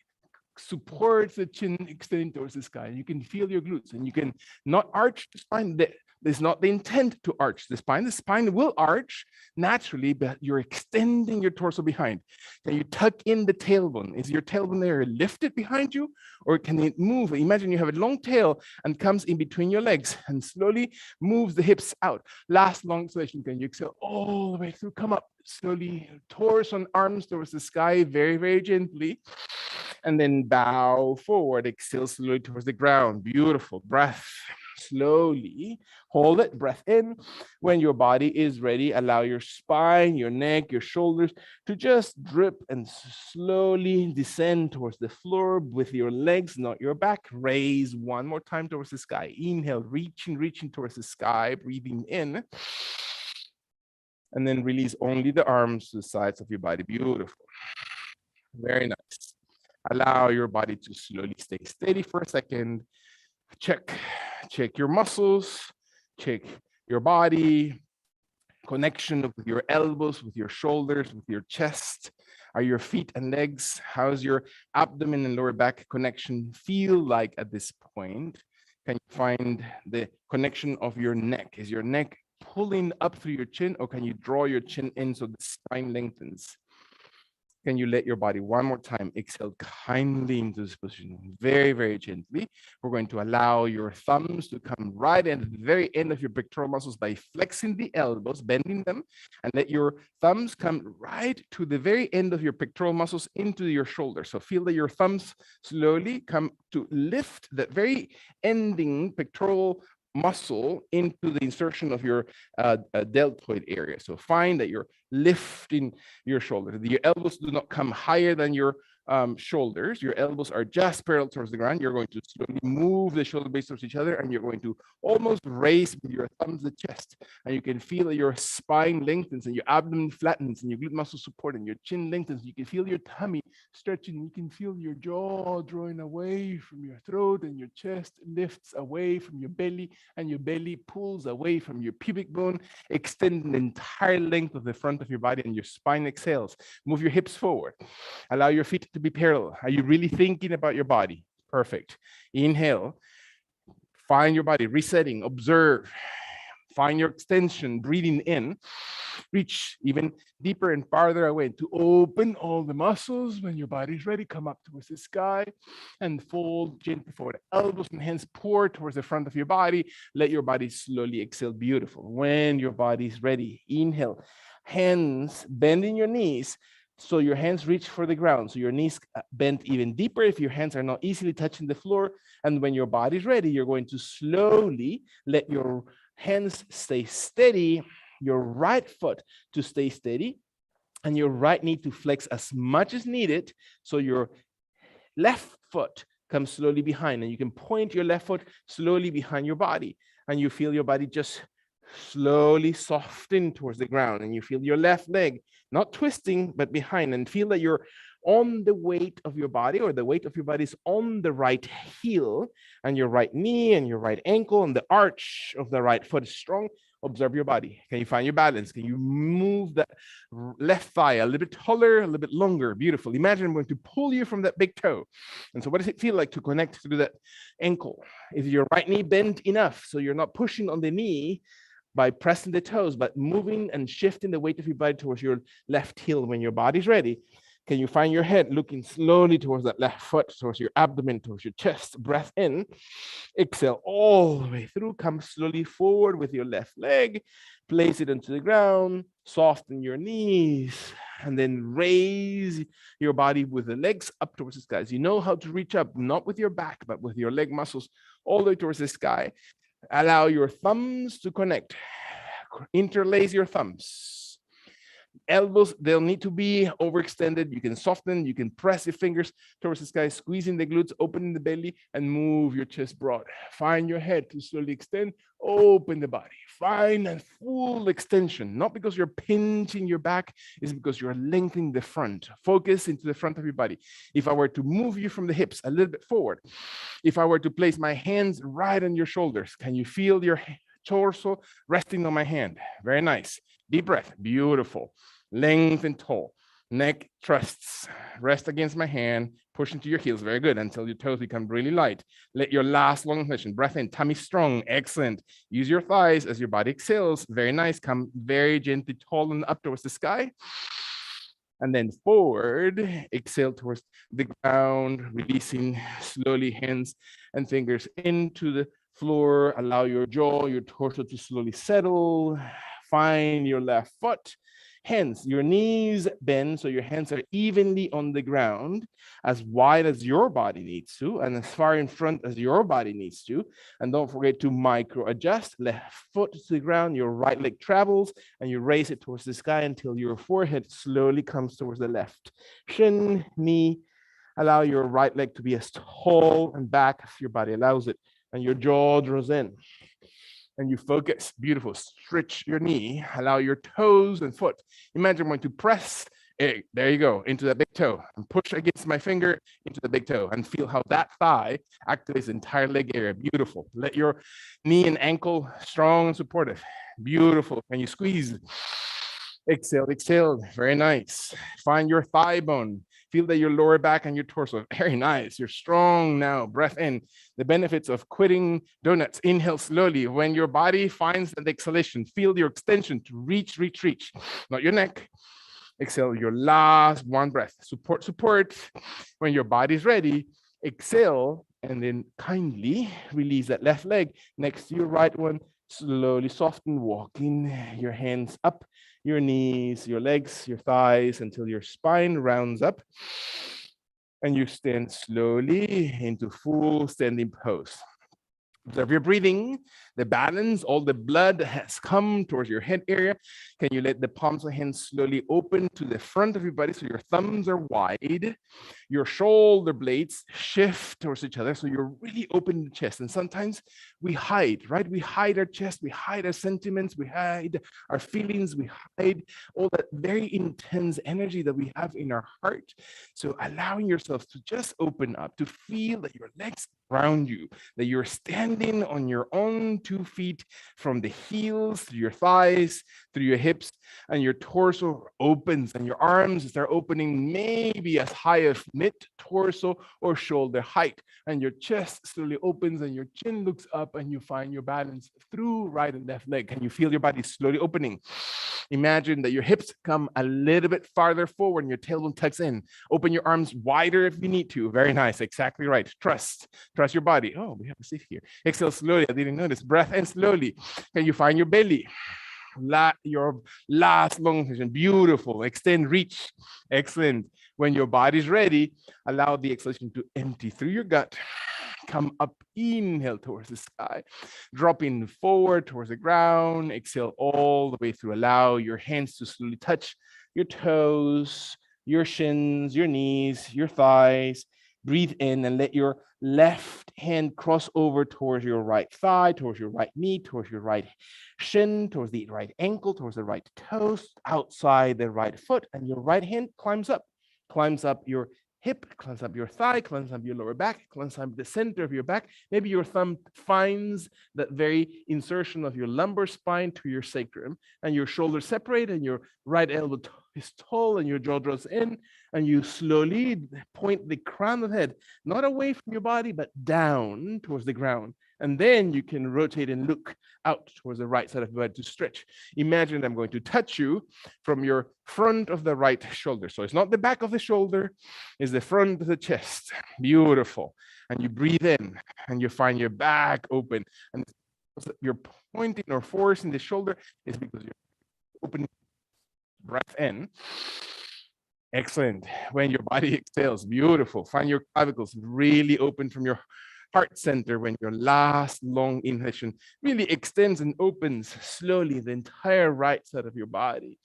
supports the chin extending towards the sky. You can feel your glutes, and you can not arch the spine. There's not the intent to arch the spine. The spine will arch naturally, but you're extending your torso behind. Can you tuck in the tailbone? Is your tailbone there lifted behind you, or can it move? Imagine you have a long tail and comes in between your legs and slowly moves the hips out. Last long exhalation. Can you exhale all the way through? Come up slowly, torso and arms towards the sky, very, very gently. And then bow forward, exhale slowly towards the ground. Beautiful breath. Slowly hold it, breath in. When your body is ready, allow your spine, your neck, your shoulders to just drip and slowly descend towards the floor with your legs, not your back. Raise one more time towards the sky. Inhale, reaching towards the sky, breathing in. And then release only the arms to the sides of your body. Beautiful. Very nice. Allow your body to slowly stay steady for a second. Check your muscles, check your body, connection with your elbows, with your shoulders, with your chest. Are your feet and legs, how's your abdomen and lower back connection feel like at this point? Can you find the connection of your neck? Is your neck pulling up through your chin, or can you draw your chin in so the spine lengthens? Can you let your body one more time exhale kindly into this position, very, very gently. We're going to allow your thumbs to come right in at the very end of your pectoral muscles by flexing the elbows, bending them, and let your thumbs come right to the very end of your pectoral muscles into your shoulders. So feel that your thumbs slowly come to lift that very ending pectoral muscle into the insertion of your deltoid area. So find that you're lifting your shoulders. Your elbows do not come higher than your shoulders. Your elbows are just parallel towards the ground. You're going to slowly move the shoulder blades towards each other, and you're going to almost raise with your thumbs the chest. And you can feel that your spine lengthens and your abdomen flattens and your glute muscles support and your chin lengthens. You can feel your tummy stretching. You can feel your jaw drawing away from your throat, and your chest lifts away from your belly, and your belly pulls away from your pubic bone, extending the entire length of the front of your body, and your spine exhales. Move your hips forward. Allow your feet to be parallel. Are you really thinking about your body? Perfect. Inhale. Find your body, resetting, observe. Find your extension, breathing in. Reach even deeper and farther away to open all the muscles. When your body's ready, come up towards the sky and fold gently forward. Elbows and hands pour towards the front of your body. Let your body slowly exhale. Beautiful. When your body's ready, inhale. Hands bending your knees. So your hands reach for the ground. So your knees bend even deeper if your hands are not easily touching the floor. And when your body's ready, you're going to slowly let your hands stay steady, your right foot to stay steady, and your right knee to flex as much as needed. So your left foot comes slowly behind, and you can point your left foot slowly behind your body, and you feel your body just slowly soften towards the ground, and you feel your left leg not twisting but behind, and feel that you're on the weight of your body, or the weight of your body is on the right heel, and your right knee and your right ankle and the arch of the right foot is strong. Observe your body. Can you find your balance? Can you move that left thigh a little bit taller, a little bit longer? Beautiful. Imagine I'm going to pull you from that big toe. And so what does it feel like to connect to that ankle? Is your right knee bent enough so you're not pushing on the knee by pressing the toes, but moving and shifting the weight of your body towards your left heel? When your body's ready, can you find your head looking slowly towards that left foot, towards your abdomen, towards your chest? Breath in, exhale all the way through. Come slowly forward with your left leg, place it into the ground, soften your knees, and then raise your body with the legs up towards the sky. You know how to reach up, not with your back, but with your leg muscles all the way towards the sky. Allow your thumbs to connect. Interlace your thumbs. Elbows, they'll need to be overextended. You can soften, you can press your fingers towards the sky, squeezing the glutes, opening the belly, and move your chest broad. Find your head to slowly extend, open the body. Find a full extension, not because you're pinching your back, it's because you're lengthening the front. Focus into the front of your body. If I were to move you from the hips a little bit forward, if I were to place my hands right on your shoulders, can you feel your torso resting on my hand? Very nice. Deep breath. Beautiful. Length and tall. Neck thrusts. Rest against my hand. Push into your heels. Very good. Until your toes become really light. Let your last long inhalation. Breath in. Tummy strong. Excellent. Use your thighs as your body exhales. Very nice. Come very gently tall and up towards the sky. And then forward, exhale towards the ground, releasing slowly hands and fingers into the floor. Allow your jaw, your torso to slowly settle. Find your left foot. Hands, your knees bend so your hands are evenly on the ground, as wide as your body needs to, and as far in front as your body needs to. And don't forget to micro adjust. Left foot to the ground, your right leg travels, and you raise it towards the sky until your forehead slowly comes towards the left. Shin, knee. Allow your right leg to be as tall and back as your body allows it, and your jaw draws in. And you focus. Beautiful. Stretch your knee. Allow your toes and foot. Imagine I'm going to press. There you go. Into that big toe. And push against my finger into the big toe. And feel how that thigh activates the entire leg area. Beautiful. Let your knee and ankle strong and supportive. Beautiful. Can you squeeze? Exhale, exhale. Very nice. Find your thigh bone. Feel that your lower back and your torso. Very nice. You're strong now. Breath in. The benefits of quitting donuts. Inhale slowly. When your body finds that exhalation, feel your extension to reach, reach, reach. Not your neck. Exhale your last one breath. Support, support. When your body's ready, exhale and then kindly release that left leg next to your right one. Slowly soften, walking your hands up, your knees, your legs, your thighs until your spine rounds up. And you stand slowly into full standing pose. Observe your breathing, the balance, all the blood has come towards your head area. Can you let the palms of hands slowly open to the front of your body so your thumbs are wide? Your shoulder blades shift towards each other so you're really open the chest. And sometimes we hide, right? We hide our chest, we hide our sentiments, we hide our feelings, we hide all that very intense energy that we have in our heart. So allowing yourself to just open up, to feel that your legs ground you, that you're standing on your own 2 feet from the heels through your thighs, through your hips, and your torso opens and your arms start opening maybe as high as mid-torso or shoulder height. And your chest slowly opens and your chin looks up and you find your balance through right and left leg. Can you feel your body slowly opening? Imagine that your hips come a little bit farther forward and your tailbone tucks in. Open your arms wider if you need to. Very nice. Exactly right. Trust your body. Oh, we have a seat here. Exhale slowly. I didn't notice. Breath in slowly. Can you find your belly? Your last long extension. Beautiful. Extend, reach. Excellent. When your body's ready, allow the exhalation to empty through your gut. Come up, inhale towards the sky, dropping forward towards the ground. Exhale all the way through. Allow your hands to slowly touch your toes, your shins, your knees, your thighs. Breathe in and let your left hand cross over towards your right thigh, towards your right knee, towards your right shin, towards the right ankle, towards the right toes, outside the right foot, and your right hand climbs up your hip, climbs up your thigh, climbs up your lower back, climbs up the center of your back. Maybe your thumb finds that very insertion of your lumbar spine to your sacrum, and your shoulders separate, and your right elbow is tall, and your jaw draws in, and you slowly point the crown of the head, not away from your body, but down towards the ground. And then you can rotate and look out towards the right side of your body to stretch. Imagine I'm going to touch you from your front of the right shoulder. So it's not the back of the shoulder, it's the front of the chest. Beautiful. And you breathe in and you find your back open. And you're pointing or forcing the shoulder is because you're opening. Breath in. Excellent. When your body exhales, beautiful. Find your clavicles really open from your heart center when your last long inhalation really extends and opens slowly the entire right side of your body.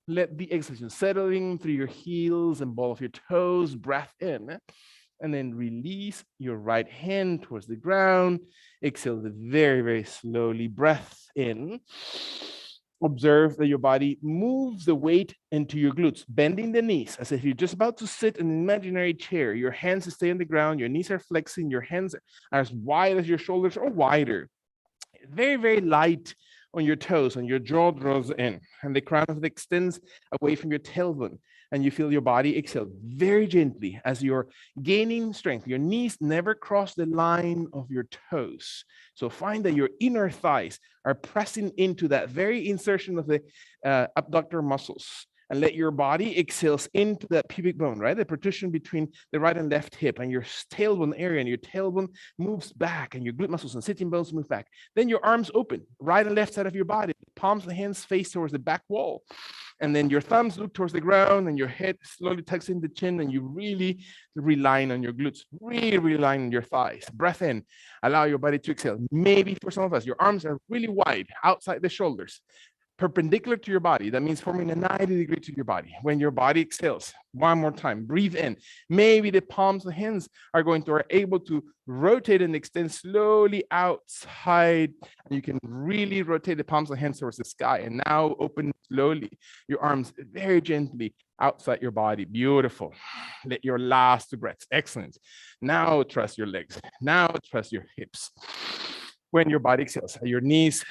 Let the exhalation settling through your heels and ball of your toes. Breath in. And then release your right hand towards the ground. Exhale very, very slowly. Breath in. Observe that your body moves the weight into your glutes, bending the knees as if you're just about to sit in an imaginary chair. Your hands stay on the ground, your knees are flexing, your hands are as wide as your shoulders or wider. Very, very light on your toes, and your jaw draws in, and the crown of it extends away from your tailbone, and you feel your body exhale very gently as you're gaining strength. Your knees never cross the line of your toes. So find that your inner thighs are pressing into that very insertion of the abductor muscles, and let your body exhales into that pubic bone, right? The protrusion between the right and left hip and your tailbone area, and your tailbone moves back and your glute muscles and sitting bones move back. Then your arms open, right and left side of your body, palms and hands face towards the back wall. And then your thumbs look towards the ground and your head slowly tucks in the chin, and you really relying on your glutes, really relying on your thighs. Breath in, allow your body to exhale. Maybe for some of us, your arms are really wide outside the shoulders, perpendicular to your body. That means forming a 90-degree to your body. When your body exhales, one more time, breathe in. Maybe the palms of the hands are able to rotate and extend slowly outside. You can really rotate the palms of the hands towards the sky. And now open slowly your arms very gently outside your body. Beautiful. Let your last two breaths. Excellent. Now trust your legs. Now trust your hips. When your body exhales, your knees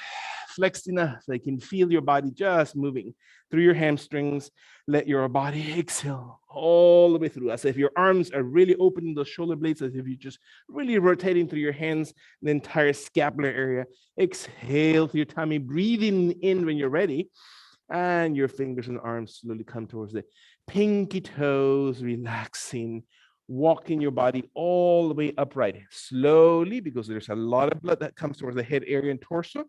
flexed enough, they can feel your body just moving through your hamstrings. Let your body exhale all the way through, as if your arms are really opening those shoulder blades, as if you're just really rotating through your hands, the entire scapular area. Exhale through your tummy, breathing in when you're ready. And your fingers and arms slowly come towards the pinky toes, relaxing, walking your body all the way upright slowly, because there's a lot of blood that comes towards the head area and torso,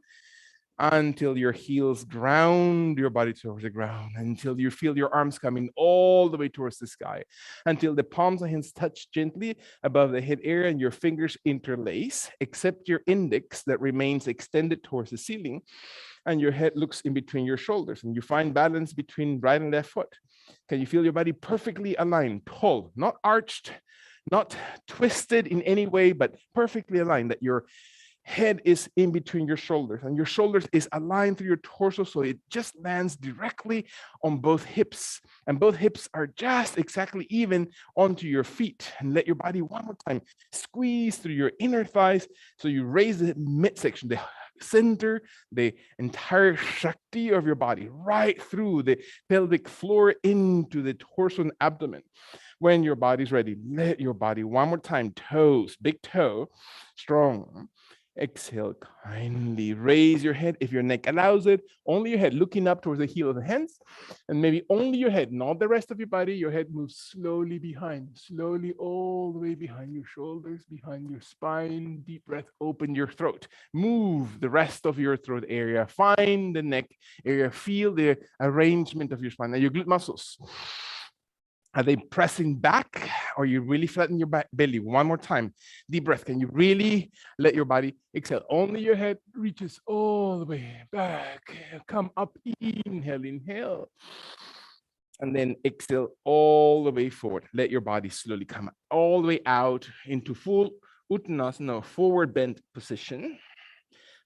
until your heels ground your body towards the ground, until you feel your arms coming all the way towards the sky, until the palms of hands touch gently above the head area and your fingers interlace, except your index that remains extended towards the ceiling, and your head looks in between your shoulders, and you find balance between right and left foot. Can you feel your body perfectly aligned, tall, not arched, not twisted in any way, but perfectly aligned, that your head is in between your shoulders and your shoulders is aligned through your torso, so it just lands directly on both hips, and both hips are just exactly even onto your feet. And let your body one more time squeeze through your inner thighs, so you raise the midsection, the center, the entire shakti of your body right through the pelvic floor into the torso and abdomen. When your body's ready, let your body one more time, toes, big toe, strong. Exhale, kindly raise your head if your neck allows it. Only your head, looking up towards the heel of the hands, and maybe only your head, not the rest of your body. Your head moves slowly behind, slowly all the way behind your shoulders, behind your spine. Deep breath, open your throat. Move the rest of your throat area. Find the neck area. Feel the arrangement of your spine and your glute muscles. Are they pressing back, or you really flatten your back belly? One more time. Deep breath. Can you really let your body exhale? Only your head reaches all the way back. Come up. Inhale, inhale. And then exhale all the way forward. Let your body slowly come all the way out into full Uttanasana, forward bent position,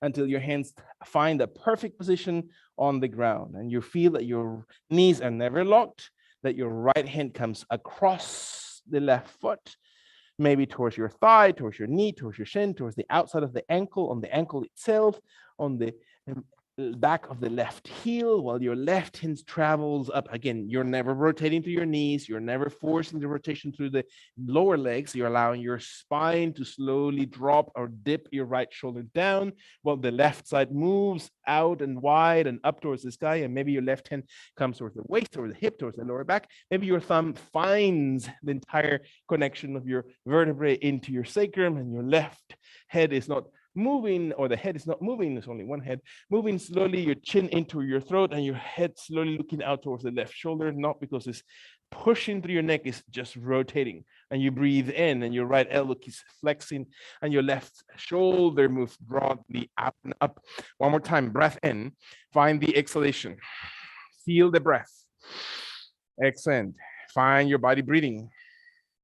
until your hands find a perfect position on the ground. And you feel that your knees are never locked, that your right hand comes across the left foot, maybe towards your thigh, towards your knee, towards your shin, towards the outside of the ankle, on the ankle itself, on the back of the left heel, while your left hand travels up. Again, you're never rotating through your knees. You're never forcing the rotation through the lower legs. You're allowing your spine to slowly drop or dip your right shoulder down, while the left side moves out and wide and up towards the sky. And maybe your left hand comes towards the waist, towards the hip, towards the lower back. Maybe your thumb finds the entire connection of your vertebrae into your sacrum, and your left head is not moving, or the head is not moving. There's only one head moving slowly, your chin into your throat, and your head slowly looking out towards the left shoulder, not because it's pushing through your neck, it's just rotating. And you breathe in, and your right elbow keeps flexing, and your left shoulder moves broadly up and up. One more time, breath in, find the exhalation, feel the breath. Excellent. Find your body breathing.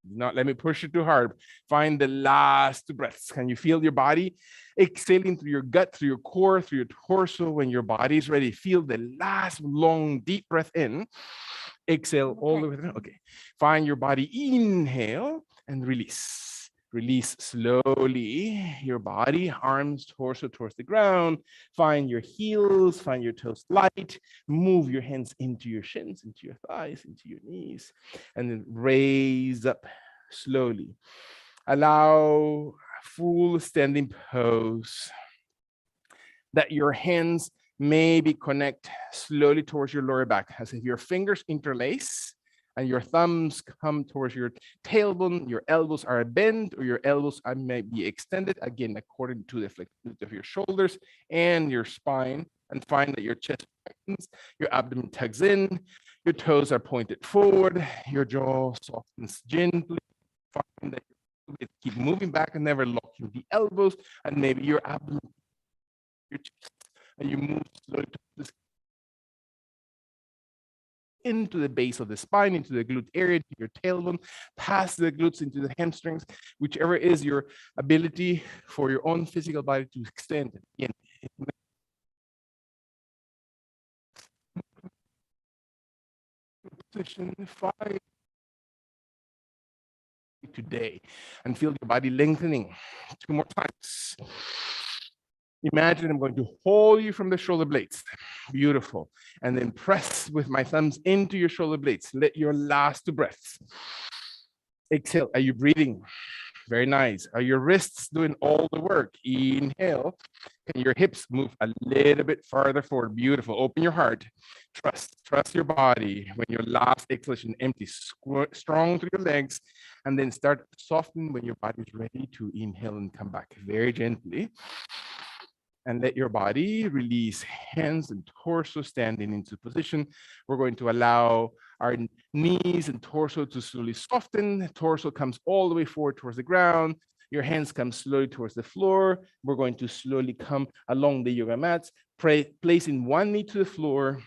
Do not let me push it too hard. Find the last two breaths. Can you feel your body exhaling through your gut, through your core, through your torso? When your body is ready, feel the last long, deep breath in. Exhale all the way through. Okay. Find your body, inhale and release. Release slowly your body, arms, torso towards the ground. Find your heels, find your toes light. Move your hands into your shins, into your thighs, into your knees, and then raise up slowly. Allow full standing pose. That your hands maybe connect slowly towards your lower back, as if your fingers interlace and your thumbs come towards your tailbone. Your elbows are bent, or your elbows may be extended, again, according to the flexibility of your shoulders and your spine. And find that your chest tightens, your abdomen tucks in, your toes are pointed forward, your jaw softens gently. Find that you keep moving back and never locking the elbows, and maybe your abdomen, your chest, and you move slowly into the base of the spine, into the glute area, to your tailbone, past the glutes into the hamstrings, whichever is your ability for your own physical body to extend. Again, position 5 today, and feel your body lengthening. 2 more times. Imagine I'm going to hold you from the shoulder blades. Beautiful. And then press with my thumbs into your shoulder blades. Let your last 2 breaths. Exhale. Are you breathing? Very nice. Are your wrists doing all the work? Inhale. Can your hips move a little bit farther forward? Beautiful. Open your heart. Trust your body. When your last exhalation, empty, strong through your legs, and then start softening when your body is ready to inhale and come back very gently. And let your body release hands and torso standing into position. We're going to allow our knees and torso to slowly soften. Torso comes all the way forward towards the ground. Your hands come slowly towards the floor. We're going to slowly come along the yoga mats, placing one knee to the floor,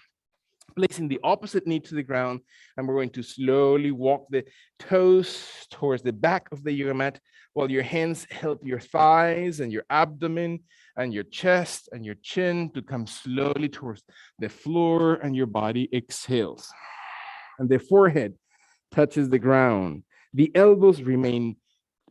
placing the opposite knee to the ground, and we're going to slowly walk the toes towards the back of the yoga mat while your hands help your thighs and your abdomen and your chest and your chin to come slowly towards the floor, and your body exhales. And the forehead touches the ground. The elbows remain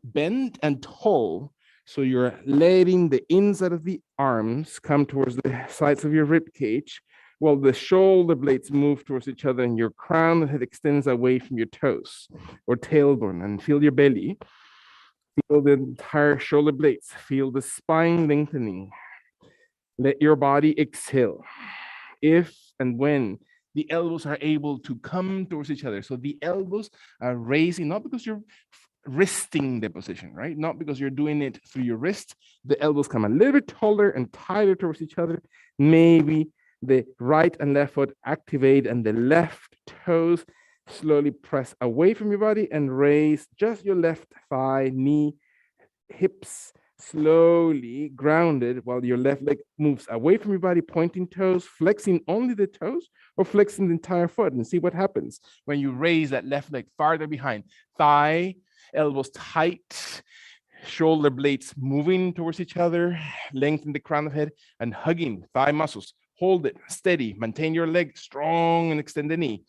bent and tall, so you're letting the inside of the arms come towards the sides of your rib cage, while the shoulder blades move towards each other and your crown head extends away from your toes or tailbone. And feel your belly. Feel the entire shoulder blades. Feel the spine lengthening. Let your body exhale. If and when the elbows are able to come towards each other. So the elbows are raising, not because you're wristing the position, right? Not because you're doing it through your wrist. The elbows come a little bit taller and tighter towards each other. Maybe the right and left foot activate, and the left toes slowly press away from your body and raise just your left thigh, knee, hips slowly grounded, while your left leg moves away from your body, pointing toes, flexing only the toes or flexing the entire foot, and see what happens when you raise that left leg farther behind. Thigh, elbows tight, shoulder blades moving towards each other, lengthen the crown of the head and hugging thigh muscles. Hold it steady, maintain your leg strong and extend the knee.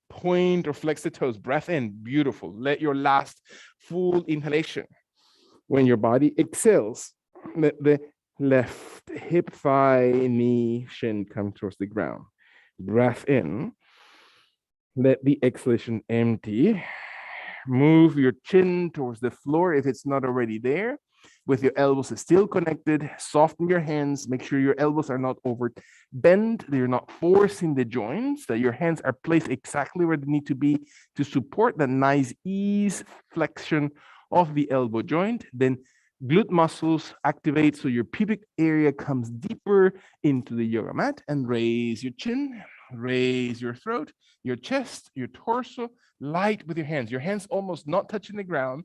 Point or flex the toes, breath in, beautiful. Let your last full inhalation. When your body exhales, let the left hip, thigh, knee, shin come towards the ground. Breath in, let the exhalation empty. Move your chin towards the floor if it's not already there. With your elbows still connected, soften your hands. Make sure your elbows are not over bent. They're not forcing the joints, that your hands are placed exactly where they need to be to support that nice ease flexion of the elbow joint. Then glute muscles activate, so your pubic area comes deeper into the yoga mat, and raise your chin. Raise your throat, your chest, your torso, light with your hands. Your hands almost not touching the ground.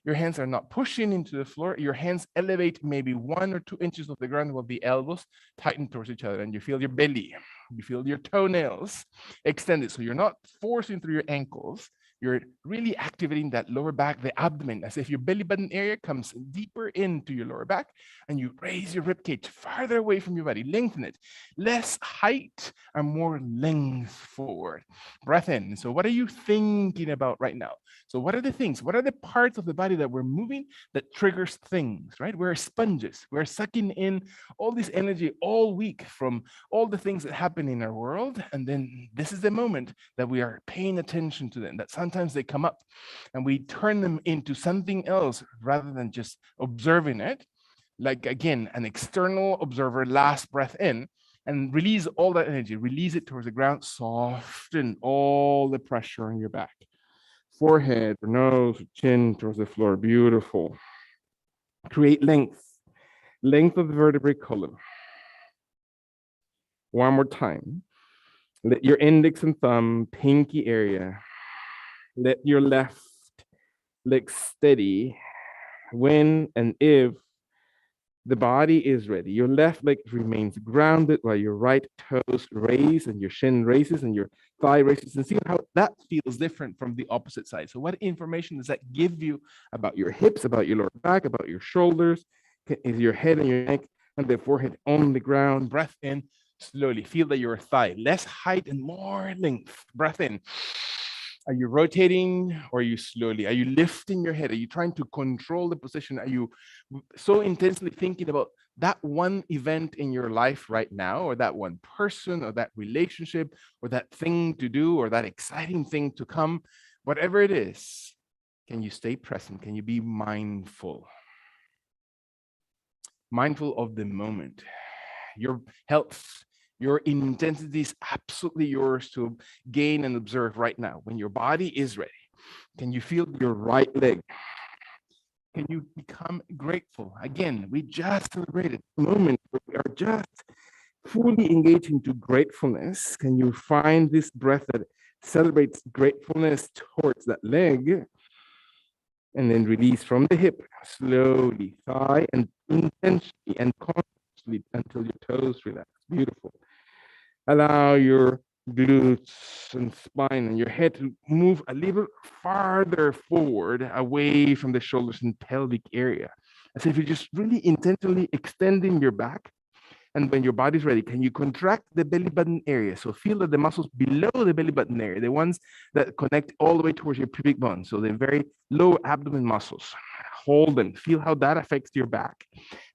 Your hands are not pushing into the floor. Your hands elevate maybe 1 or 2 inches off the ground while the elbows tighten towards each other. And you feel your belly. You feel your toenails extended. So you're not forcing through your ankles. You're really activating that lower back, the abdomen, as if your belly button area comes deeper into your lower back, and you raise your rib cage farther away from your body, lengthen it. Less height and more length forward. Breath in. So what are you thinking about right now? So what are the things? What are the parts of the body that we're moving that triggers things, right? We're sponges. We're sucking in all this energy all week from all the things that happen in our world. And then this is the moment that we are paying attention to them, that sometimes they come up and we turn them into something else rather than just observing it. Like, again, an external observer, last breath in, and release all that energy, release it towards the ground, soften all the pressure on your back. Forehead, nose, chin towards the floor, beautiful. Create length of the vertebrae column. One more time. Let your index and thumb, pinky area, let your left leg steady when and if the body is ready. Your left leg remains grounded while your right toes raise and your shin raises and your thigh raises, and see how that feels different from the opposite side. So what information does that give you about your hips, about your lower back, about your shoulders? Is your head and your neck and the forehead on the ground? Breath in slowly. Feel that your thigh, less height and more length. Breath in. Are you rotating or are you slowly? Are you lifting your head? Are you trying to control the position? Are you so intensely thinking about that one event in your life right now, or that one person, or that relationship, or that thing to do, or that exciting thing to come? Whatever it is, can you stay present? Can you be mindful? Mindful of the moment. Your health, your intensity is absolutely yours to gain and observe right now. When your body is ready, can you feel your right leg? Can you become grateful? Again, we just celebrated a moment where we are just fully engaged into gratefulness. Can you find this breath that celebrates gratefulness towards that leg? And then release from the hip, slowly, thigh, and intentionally and consciously until your toes relax. Beautiful. Allow your glutes and spine and your head to move a little farther forward away from the shoulders and pelvic area, as if you're just really intentionally extending your back. And when your body's ready, can you contract the belly button area? So feel that the muscles below the belly button area, the ones that connect all the way towards your pubic bone, so the very low abdomen muscles, hold them. Feel how that affects your back.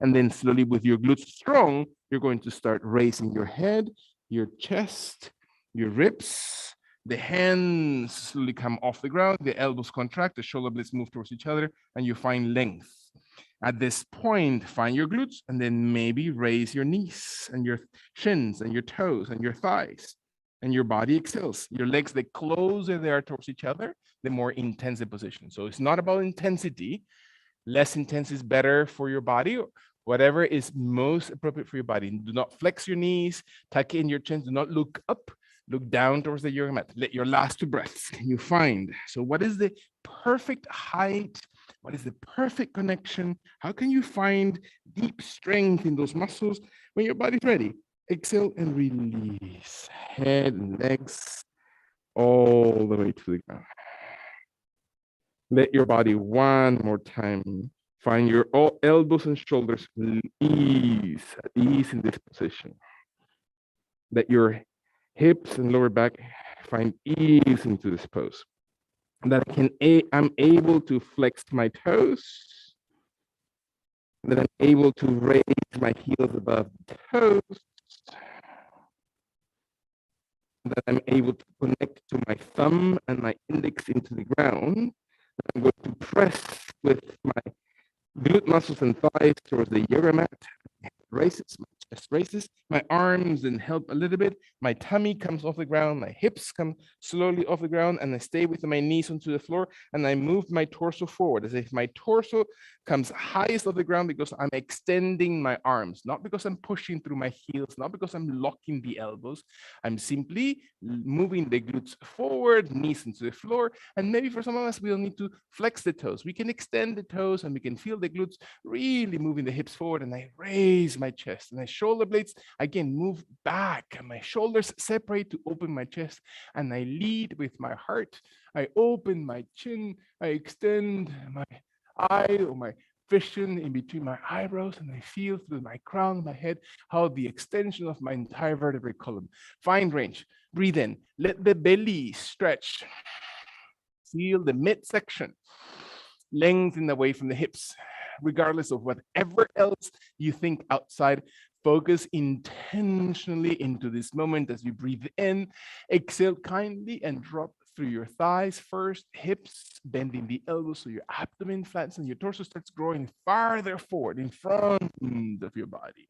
And then slowly, with your glutes strong, you're going to start raising your head, your chest, your ribs. The hands slowly come off the ground, the elbows contract, the shoulder blades move towards each other, and you find length. At this point, find your glutes and then maybe raise your knees and your shins and your toes and your thighs, and your body exhales. Your legs, the closer they are towards each other, the more intense the position. So it's not about intensity. Less intense is better for your body. Whatever is most appropriate for your body. Do not flex your knees, tuck in your chin. Do not look up. Look down towards the yoga mat. Let your last 2 breaths can you find. So what is the perfect height? What is the perfect connection? How can you find deep strength in those muscles when your body's ready? Exhale and release. Head and legs all the way to the ground. Let your body one more time find your elbows and shoulders ease, at ease in this position. Let your hips and lower back find ease into this pose. That I'm able to flex my toes, that I'm able to raise my heels above the toes, that I'm able to connect to my thumb and my index into the ground. I'm going to press with my glute muscles and thighs towards the yoga mat. Raises, my Just raise this. My arms then help a little bit. My tummy comes off the ground. My hips come slowly off the ground, and I stay with my knees onto the floor, and I move my torso forward as if my torso comes highest off the ground because I'm extending my arms, not because I'm pushing through my heels, not because I'm locking the elbows. I'm simply moving the glutes forward, knees into the floor, and maybe for some of us, we'll need to flex the toes. We can extend the toes, and we can feel the glutes really moving the hips forward, and I raise my chest, and my shoulder blades again move back, and my shoulders separate to open my chest, and I lead with my heart. I open my chin, I extend my eye or my vision in between my eyebrows, and I feel through my crown, my head, how the extension of my entire vertebrae column. Find range, breathe in, let the belly stretch. Feel the midsection lengthen away from the hips, regardless of whatever else you think outside. Focus intentionally into this moment as you breathe in. Exhale kindly and drop through your thighs first, hips, bending the elbows so your abdomen flattens and your torso starts growing farther forward in front of your body.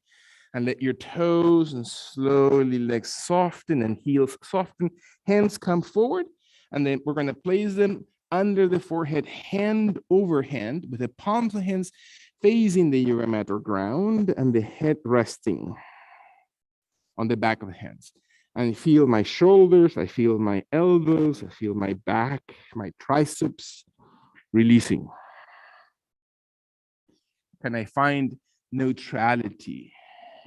And let your toes and slowly legs soften and heels soften. Hands come forward, and then we're going to place them under the forehead, hand over hand, with the palms of the hands facing the yoga mat or ground, and the head resting on the back of the hands. And I feel my shoulders, I feel my elbows, I feel my back, my triceps releasing. Can I find neutrality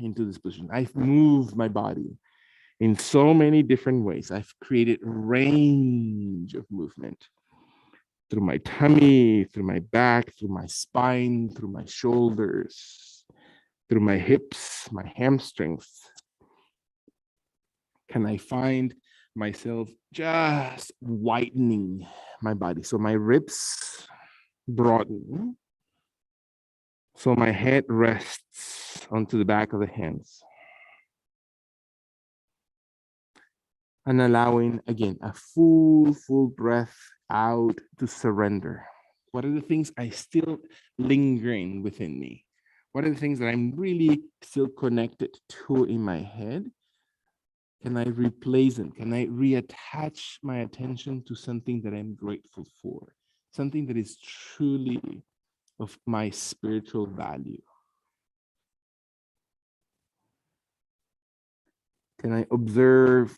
into this position? I've moved my body in so many different ways. I've created range of movement through my tummy, through my back, through my spine, through my shoulders, through my hips, my hamstrings. Can I find myself just whitening my body? So my ribs broaden. So my head rests onto the back of the hands. And allowing, again, a full breath out to surrender. What are the things I still lingering within me? What are the things that I'm really still connected to in my head? Can I replace them? Can I reattach my attention to something that I'm grateful for? Something that is truly of my spiritual value? Can I observe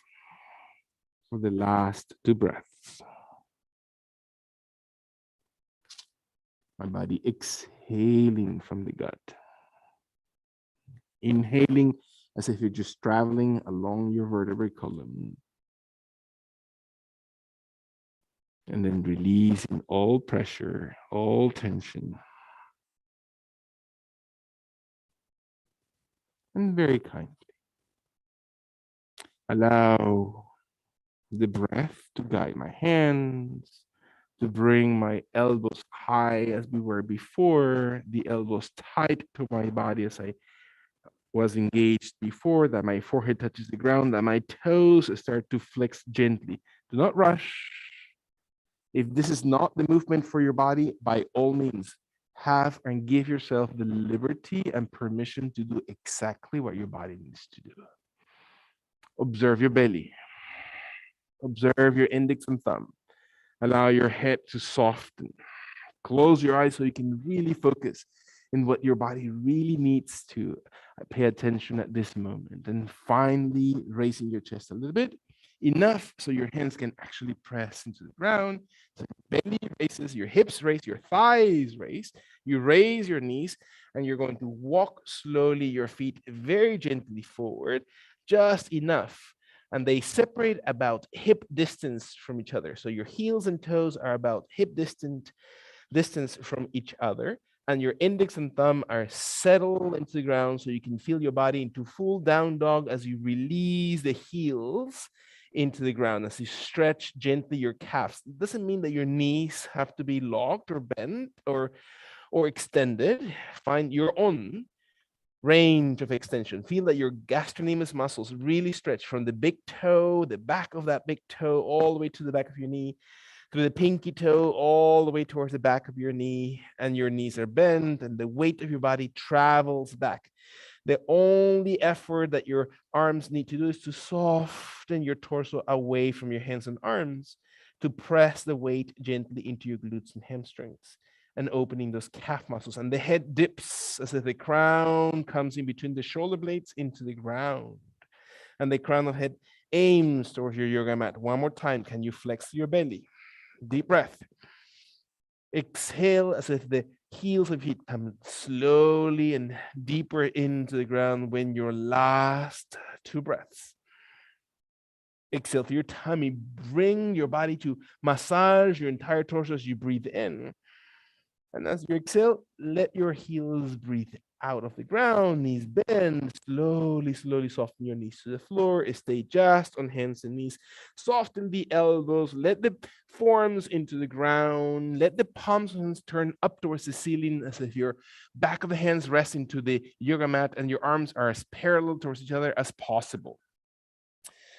for the last 2 breaths? My body exhaling from the gut. Inhaling as if you're just traveling along your vertebrae column. And then releasing all pressure, all tension. And very kindly allow the breath to guide my hands, to bring my elbows high as we were before, the elbows tight to my body as I was engaged before, that my forehead touches the ground, that my toes start to flex gently. Do not rush. If this is not the movement for your body, by all means, have and give yourself the liberty and permission to do exactly what your body needs to do. Observe your belly. Observe your index and thumb. Allow your head to soften. Close your eyes so you can really focus in what your body really needs to pay attention at this moment. And finally, raising your chest a little bit, enough so your hands can actually press into the ground. So your belly raises, your hips raise, your thighs raise, you raise your knees, and you're going to walk slowly your feet very gently forward, just enough. And they separate about hip distance from each other. So your heels and toes are about hip distance from each other, and your index and thumb are settled into the ground so you can feel your body into full down dog as you release the heels into the ground, as you stretch gently your calves. It doesn't mean that your knees have to be locked or bent or extended. Find your own range of extension. Feel that your gastrocnemius muscles really stretch from the big toe, the back of that big toe, all the way to the back of your knee. through the pinky toe all the way towards the back of your knee, and your knees are bent and the weight of your body travels back. The only effort that your arms need to do is to soften your torso away from your hands and arms, to press the weight gently into your glutes and hamstrings and opening those calf muscles. And the head dips as if the crown comes in between the shoulder blades into the ground. And the crown of head aims towards your yoga mat. One more time. Can you flex your belly? Deep breath. Exhale as if the heels of feet come slowly and deeper into the ground when your last two breaths. Exhale through your tummy. Bring your body to massage your entire torso as you breathe in. And as you exhale, let your heels breathe out of the ground, knees bend, slowly, slowly soften your knees to the floor. Stay just on hands and knees. Soften the elbows, let the forearms into the ground, let the palms of hands turn up towards the ceiling as if your back of the hands rest into the yoga mat and your arms are as parallel towards each other as possible.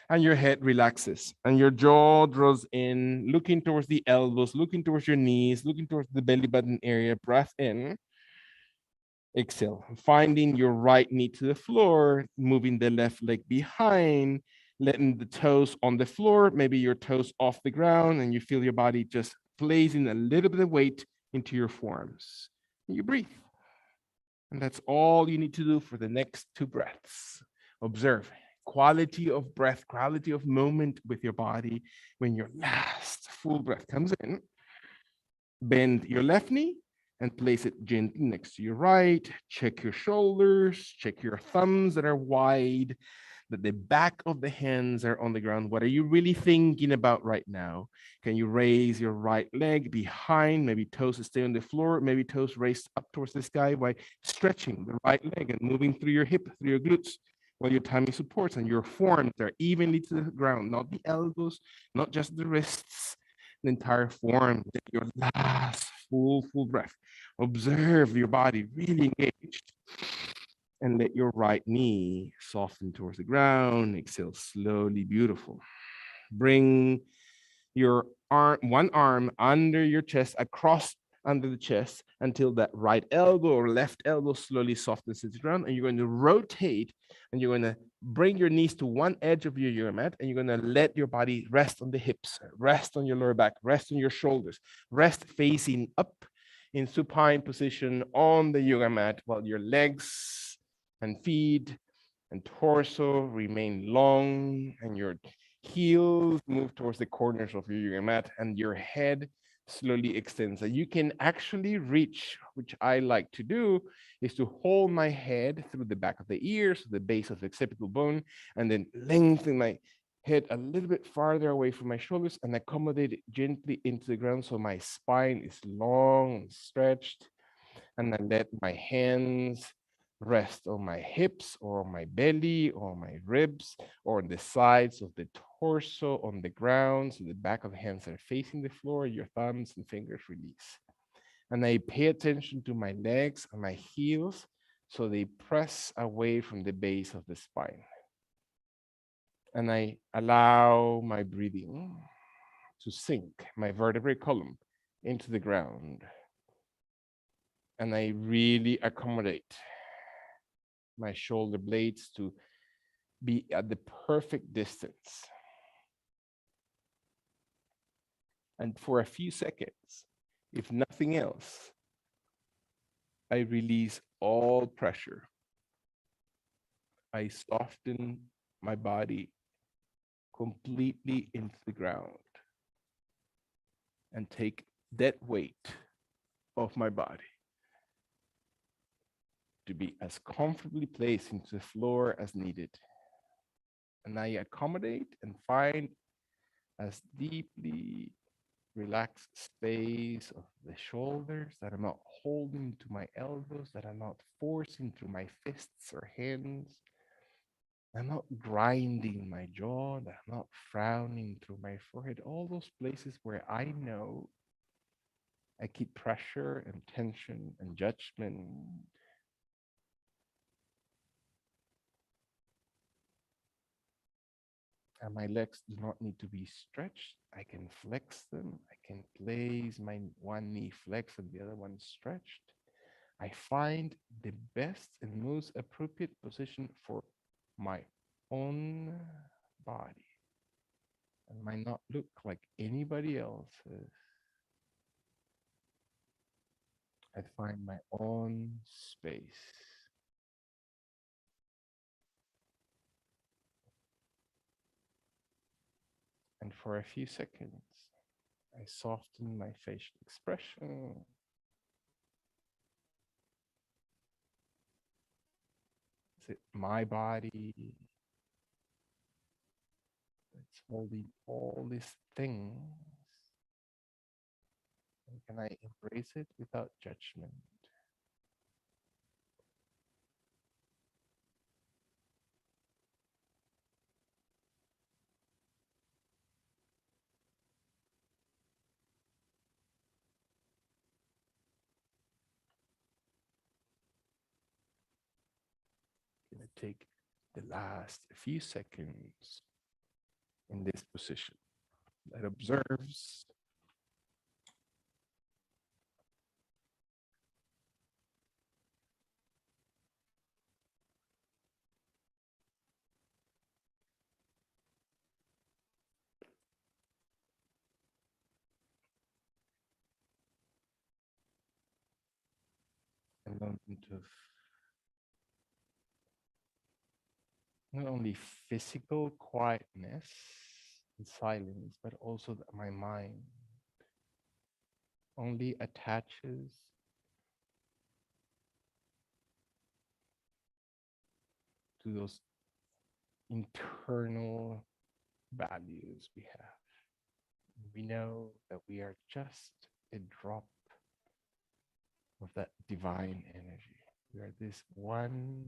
And your head relaxes and your jaw draws in, looking towards the elbows, looking towards your knees, looking towards the belly button area. Breath in. Exhale, finding your right knee to the floor, moving the left leg behind, letting the toes on the floor, maybe your toes off the ground, and you feel your body just placing a little bit of weight into your forearms. And you breathe. And that's all you need to do for the next two breaths. Observe quality of breath, quality of moment with your body. When your last full breath comes in, bend your left knee and place it gently next to your right. Check your shoulders, check your thumbs that are wide, that the back of the hands are on the ground. What are you really thinking about right now? Can you raise your right leg behind, maybe toes stay on the floor, maybe toes raised up towards the sky by stretching the right leg and moving through your hip, through your glutes, while your tummy supports and your forearms are evenly to the ground, not the elbows, not just the wrists, the entire form. Your last full breath. Observe your body really engaged. And let your right knee soften towards the ground. Exhale slowly, beautiful. Bring your one arm under your chest, across under the chest, until that right elbow or left elbow slowly softens to the ground. And you're going to rotate and you're going to bring your knees to one edge of your yoga mat, and you're going to let your body rest on the hips, rest on your lower back, rest on your shoulders, rest facing up in supine position on the yoga mat, while your legs and feet and torso remain long, and your heels move towards the corners of your yoga mat, and your head slowly extends. And you can actually reach, which I like to do, is to hold my head through the back of the ears, the base of the occipital bone, and then lengthen my head a little bit farther away from my shoulders and accommodate it gently into the ground so my spine is long and stretched. And I let my hands rest on my hips or on my belly or my ribs or on the sides of the torso on the ground. So the back of the hands are facing the floor, your thumbs and fingers release. And I pay attention to my legs and my heels so they press away from the base of the spine. And I allow my breathing to sink my vertebrae column into the ground. And I really accommodate my shoulder blades to be at the perfect distance. And for a few seconds, if nothing else, I release all pressure. I soften my body completely into the ground and take that weight of my body to be as comfortably placed into the floor as needed. And I accommodate and find as deeply relaxed space of the shoulders, that I'm not holding to my elbows, that I'm not forcing through my fists or hands. I'm not grinding my jaw, that I'm not frowning through my forehead. All those places where I know I keep pressure and tension and judgment. And my legs do not need to be stretched. I can flex them. I can place my one knee flexed and the other one stretched. I find the best and most appropriate position for my own body. And might not look like anybody else's. I find my own space. And for a few seconds, I soften my facial expression. Is it my body that's holding all these things? And can I embrace it without judgment? I'm going to take the last few seconds in this position that observes a moment of not only physical quietness and silence, but also that my mind only attaches to those internal values we have. We know that we are just a drop of that divine energy. We are this one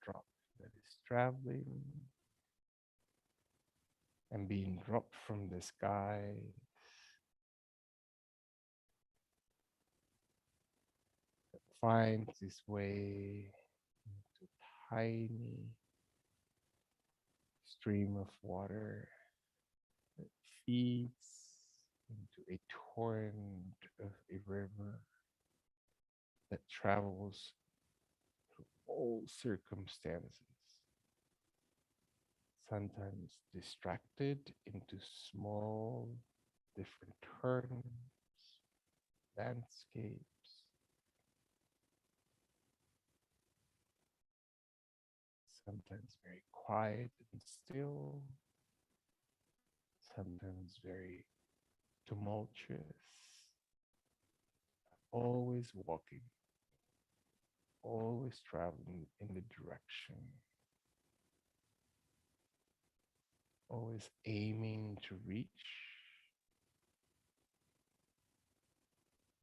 drop that is traveling and being dropped from the sky, that finds its way into a tiny stream of water that feeds into a torrent of a river that travels through all circumstances, sometimes distracted into small, different turns, landscapes, sometimes very quiet and still, sometimes very tumultuous, always walking, always traveling in the direction, always aiming to reach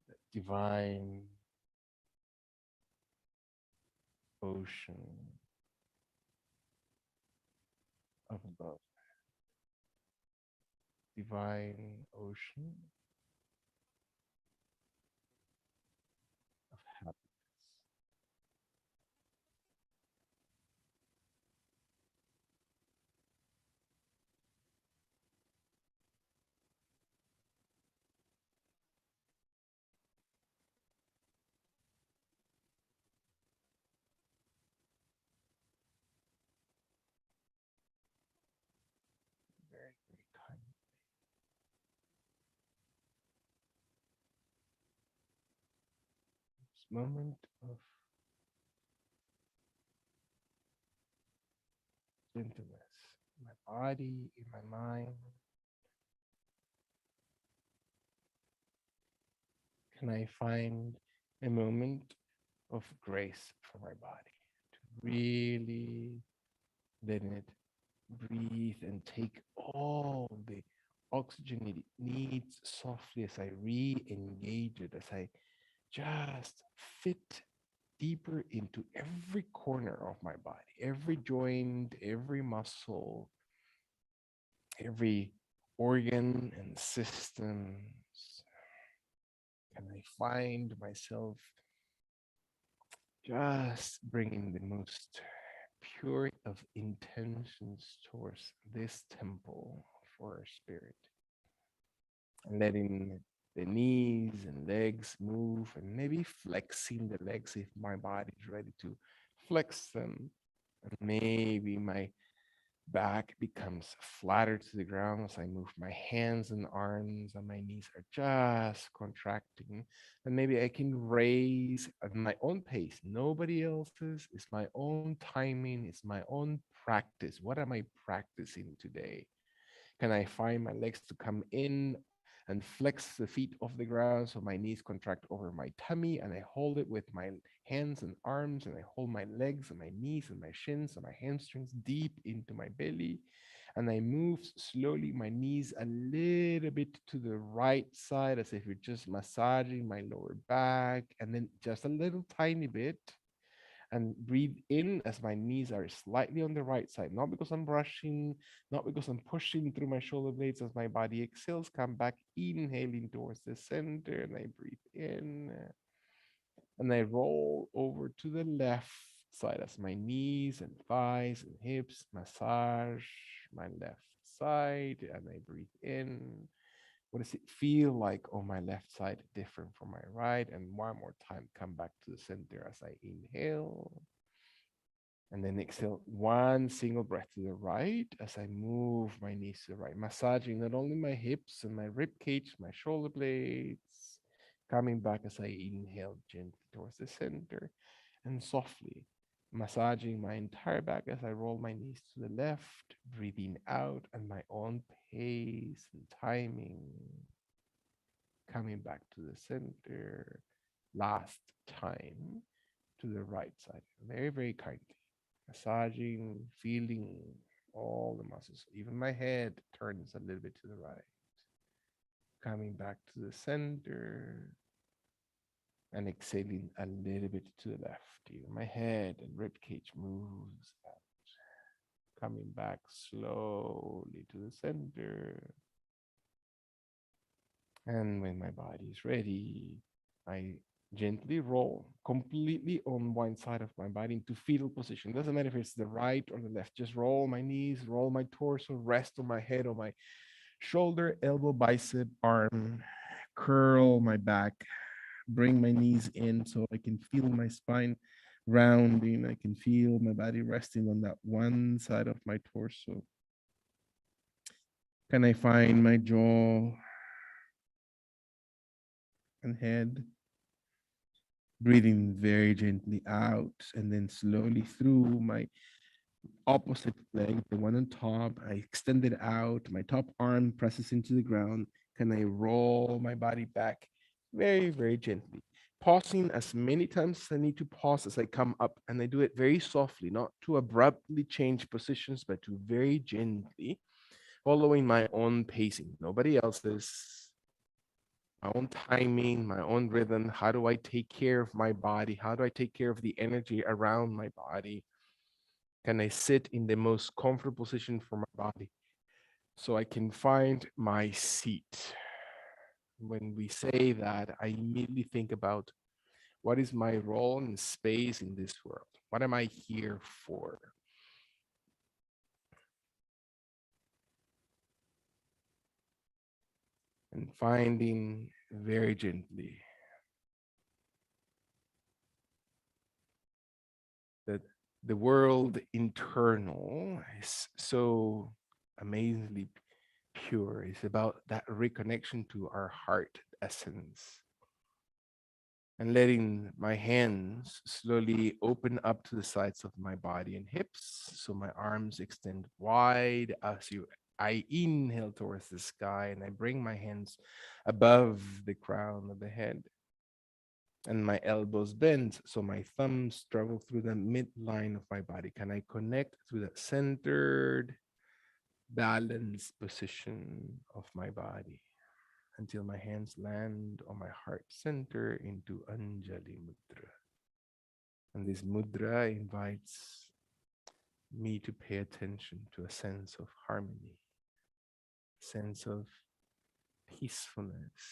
that divine ocean of love, divine ocean of happiness. Very, very kind. This moment of gentleness in my body, in my mind. Can I find a moment of grace for my body to really let it breathe and take all the oxygen it needs softly as I re-engage it, as I just fit deeper into every corner of my body, every joint, every muscle, every organ and systems. Can I find myself just bringing the most pure of intentions towards this temple for our spirit, and letting the knees and legs move, and maybe flexing the legs if my body is ready to flex them. And maybe my back becomes flatter to the ground as I move my hands and arms, and my knees are just contracting. And maybe I can raise at my own pace, nobody else's. It's my own timing, it's my own practice. What am I practicing today? Can I find my legs to come in and flex the feet off the ground so my knees contract over my tummy, and I hold it with my hands and arms, and I hold my legs and my knees and my shins and my hamstrings deep into my belly, and I move slowly my knees a little bit to the right side as if you're just massaging my lower back, and then just a little tiny bit, and breathe in as my knees are slightly on the right side, not because I'm rushing, not because I'm pushing through my shoulder blades. As my body exhales, come back, inhaling towards the center, and I breathe in, and I roll over to the left side as my knees and thighs and hips massage my left side, and I breathe in. What does it feel like on my left side, different from my right? And one more time, come back to the center as I inhale. And then exhale one single breath to the right as I move my knees to the right, massaging not only my hips and my rib cage, my shoulder blades, coming back as I inhale gently towards the center, and softly massaging my entire back as I roll my knees to the left, breathing out at my own pace and timing, coming back to the center. Last time to the right side, very, very kindly massaging, feeling all the muscles. Even my head turns a little bit to the right, coming back to the center, and exhaling a little bit to the left. Even my head and rib cage moves out, coming back slowly to the center. And when my body is ready, I gently roll completely on one side of my body into fetal position. Doesn't matter if it's the right or the left. Just roll my knees, roll my torso, rest on my head, on my shoulder, elbow, bicep, arm, curl my back, bring my knees in so I can feel my spine rounding. I can feel my body resting on that one side of my torso. Can I find my jaw and head? Breathing very gently out and then slowly through my opposite leg, the one on top. I extend it out. My top arm presses into the ground. Can I roll my body back very, very gently? Pausing as many times as I need to pause as I come up. And I do it very softly, not to abruptly change positions, but to very gently, following my own pacing, nobody else's, my own timing, my own rhythm. How do I take care of my body? How do I take care of the energy around my body? Can I sit in the most comfortable position for my body so I can find my seat? When we say that, I immediately think about what is my role and space in this world? What am I here for? And finding very gently that the world internal is so amazingly pure. It's about that reconnection to our heart essence, and letting my hands slowly open up to the sides of my body and hips so my arms extend wide as you I inhale towards the sky, and I bring my hands above the crown of the head, and my elbows bend so my thumbs travel through the midline of my body. Can I connect to that centered, balanced position of my body until my hands land on my heart center into Anjali Mudra? And this mudra invites me to pay attention to a sense of harmony, sense of peacefulness,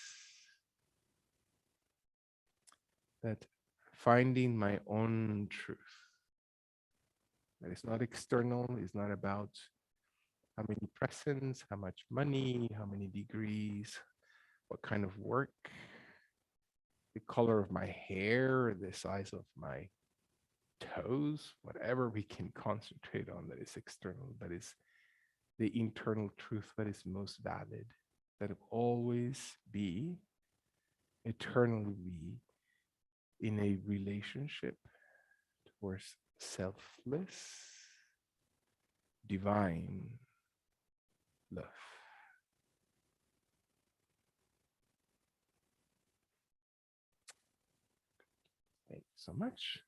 that finding my own truth That is not external, it's not about how many presents, how much money, how many degrees, what kind of work, the color of my hair, the size of my toes, whatever we can concentrate on that is external, that is the internal truth that is most valid, that will always be, eternally be in a relationship towards selfless, divine love. Thank you so much.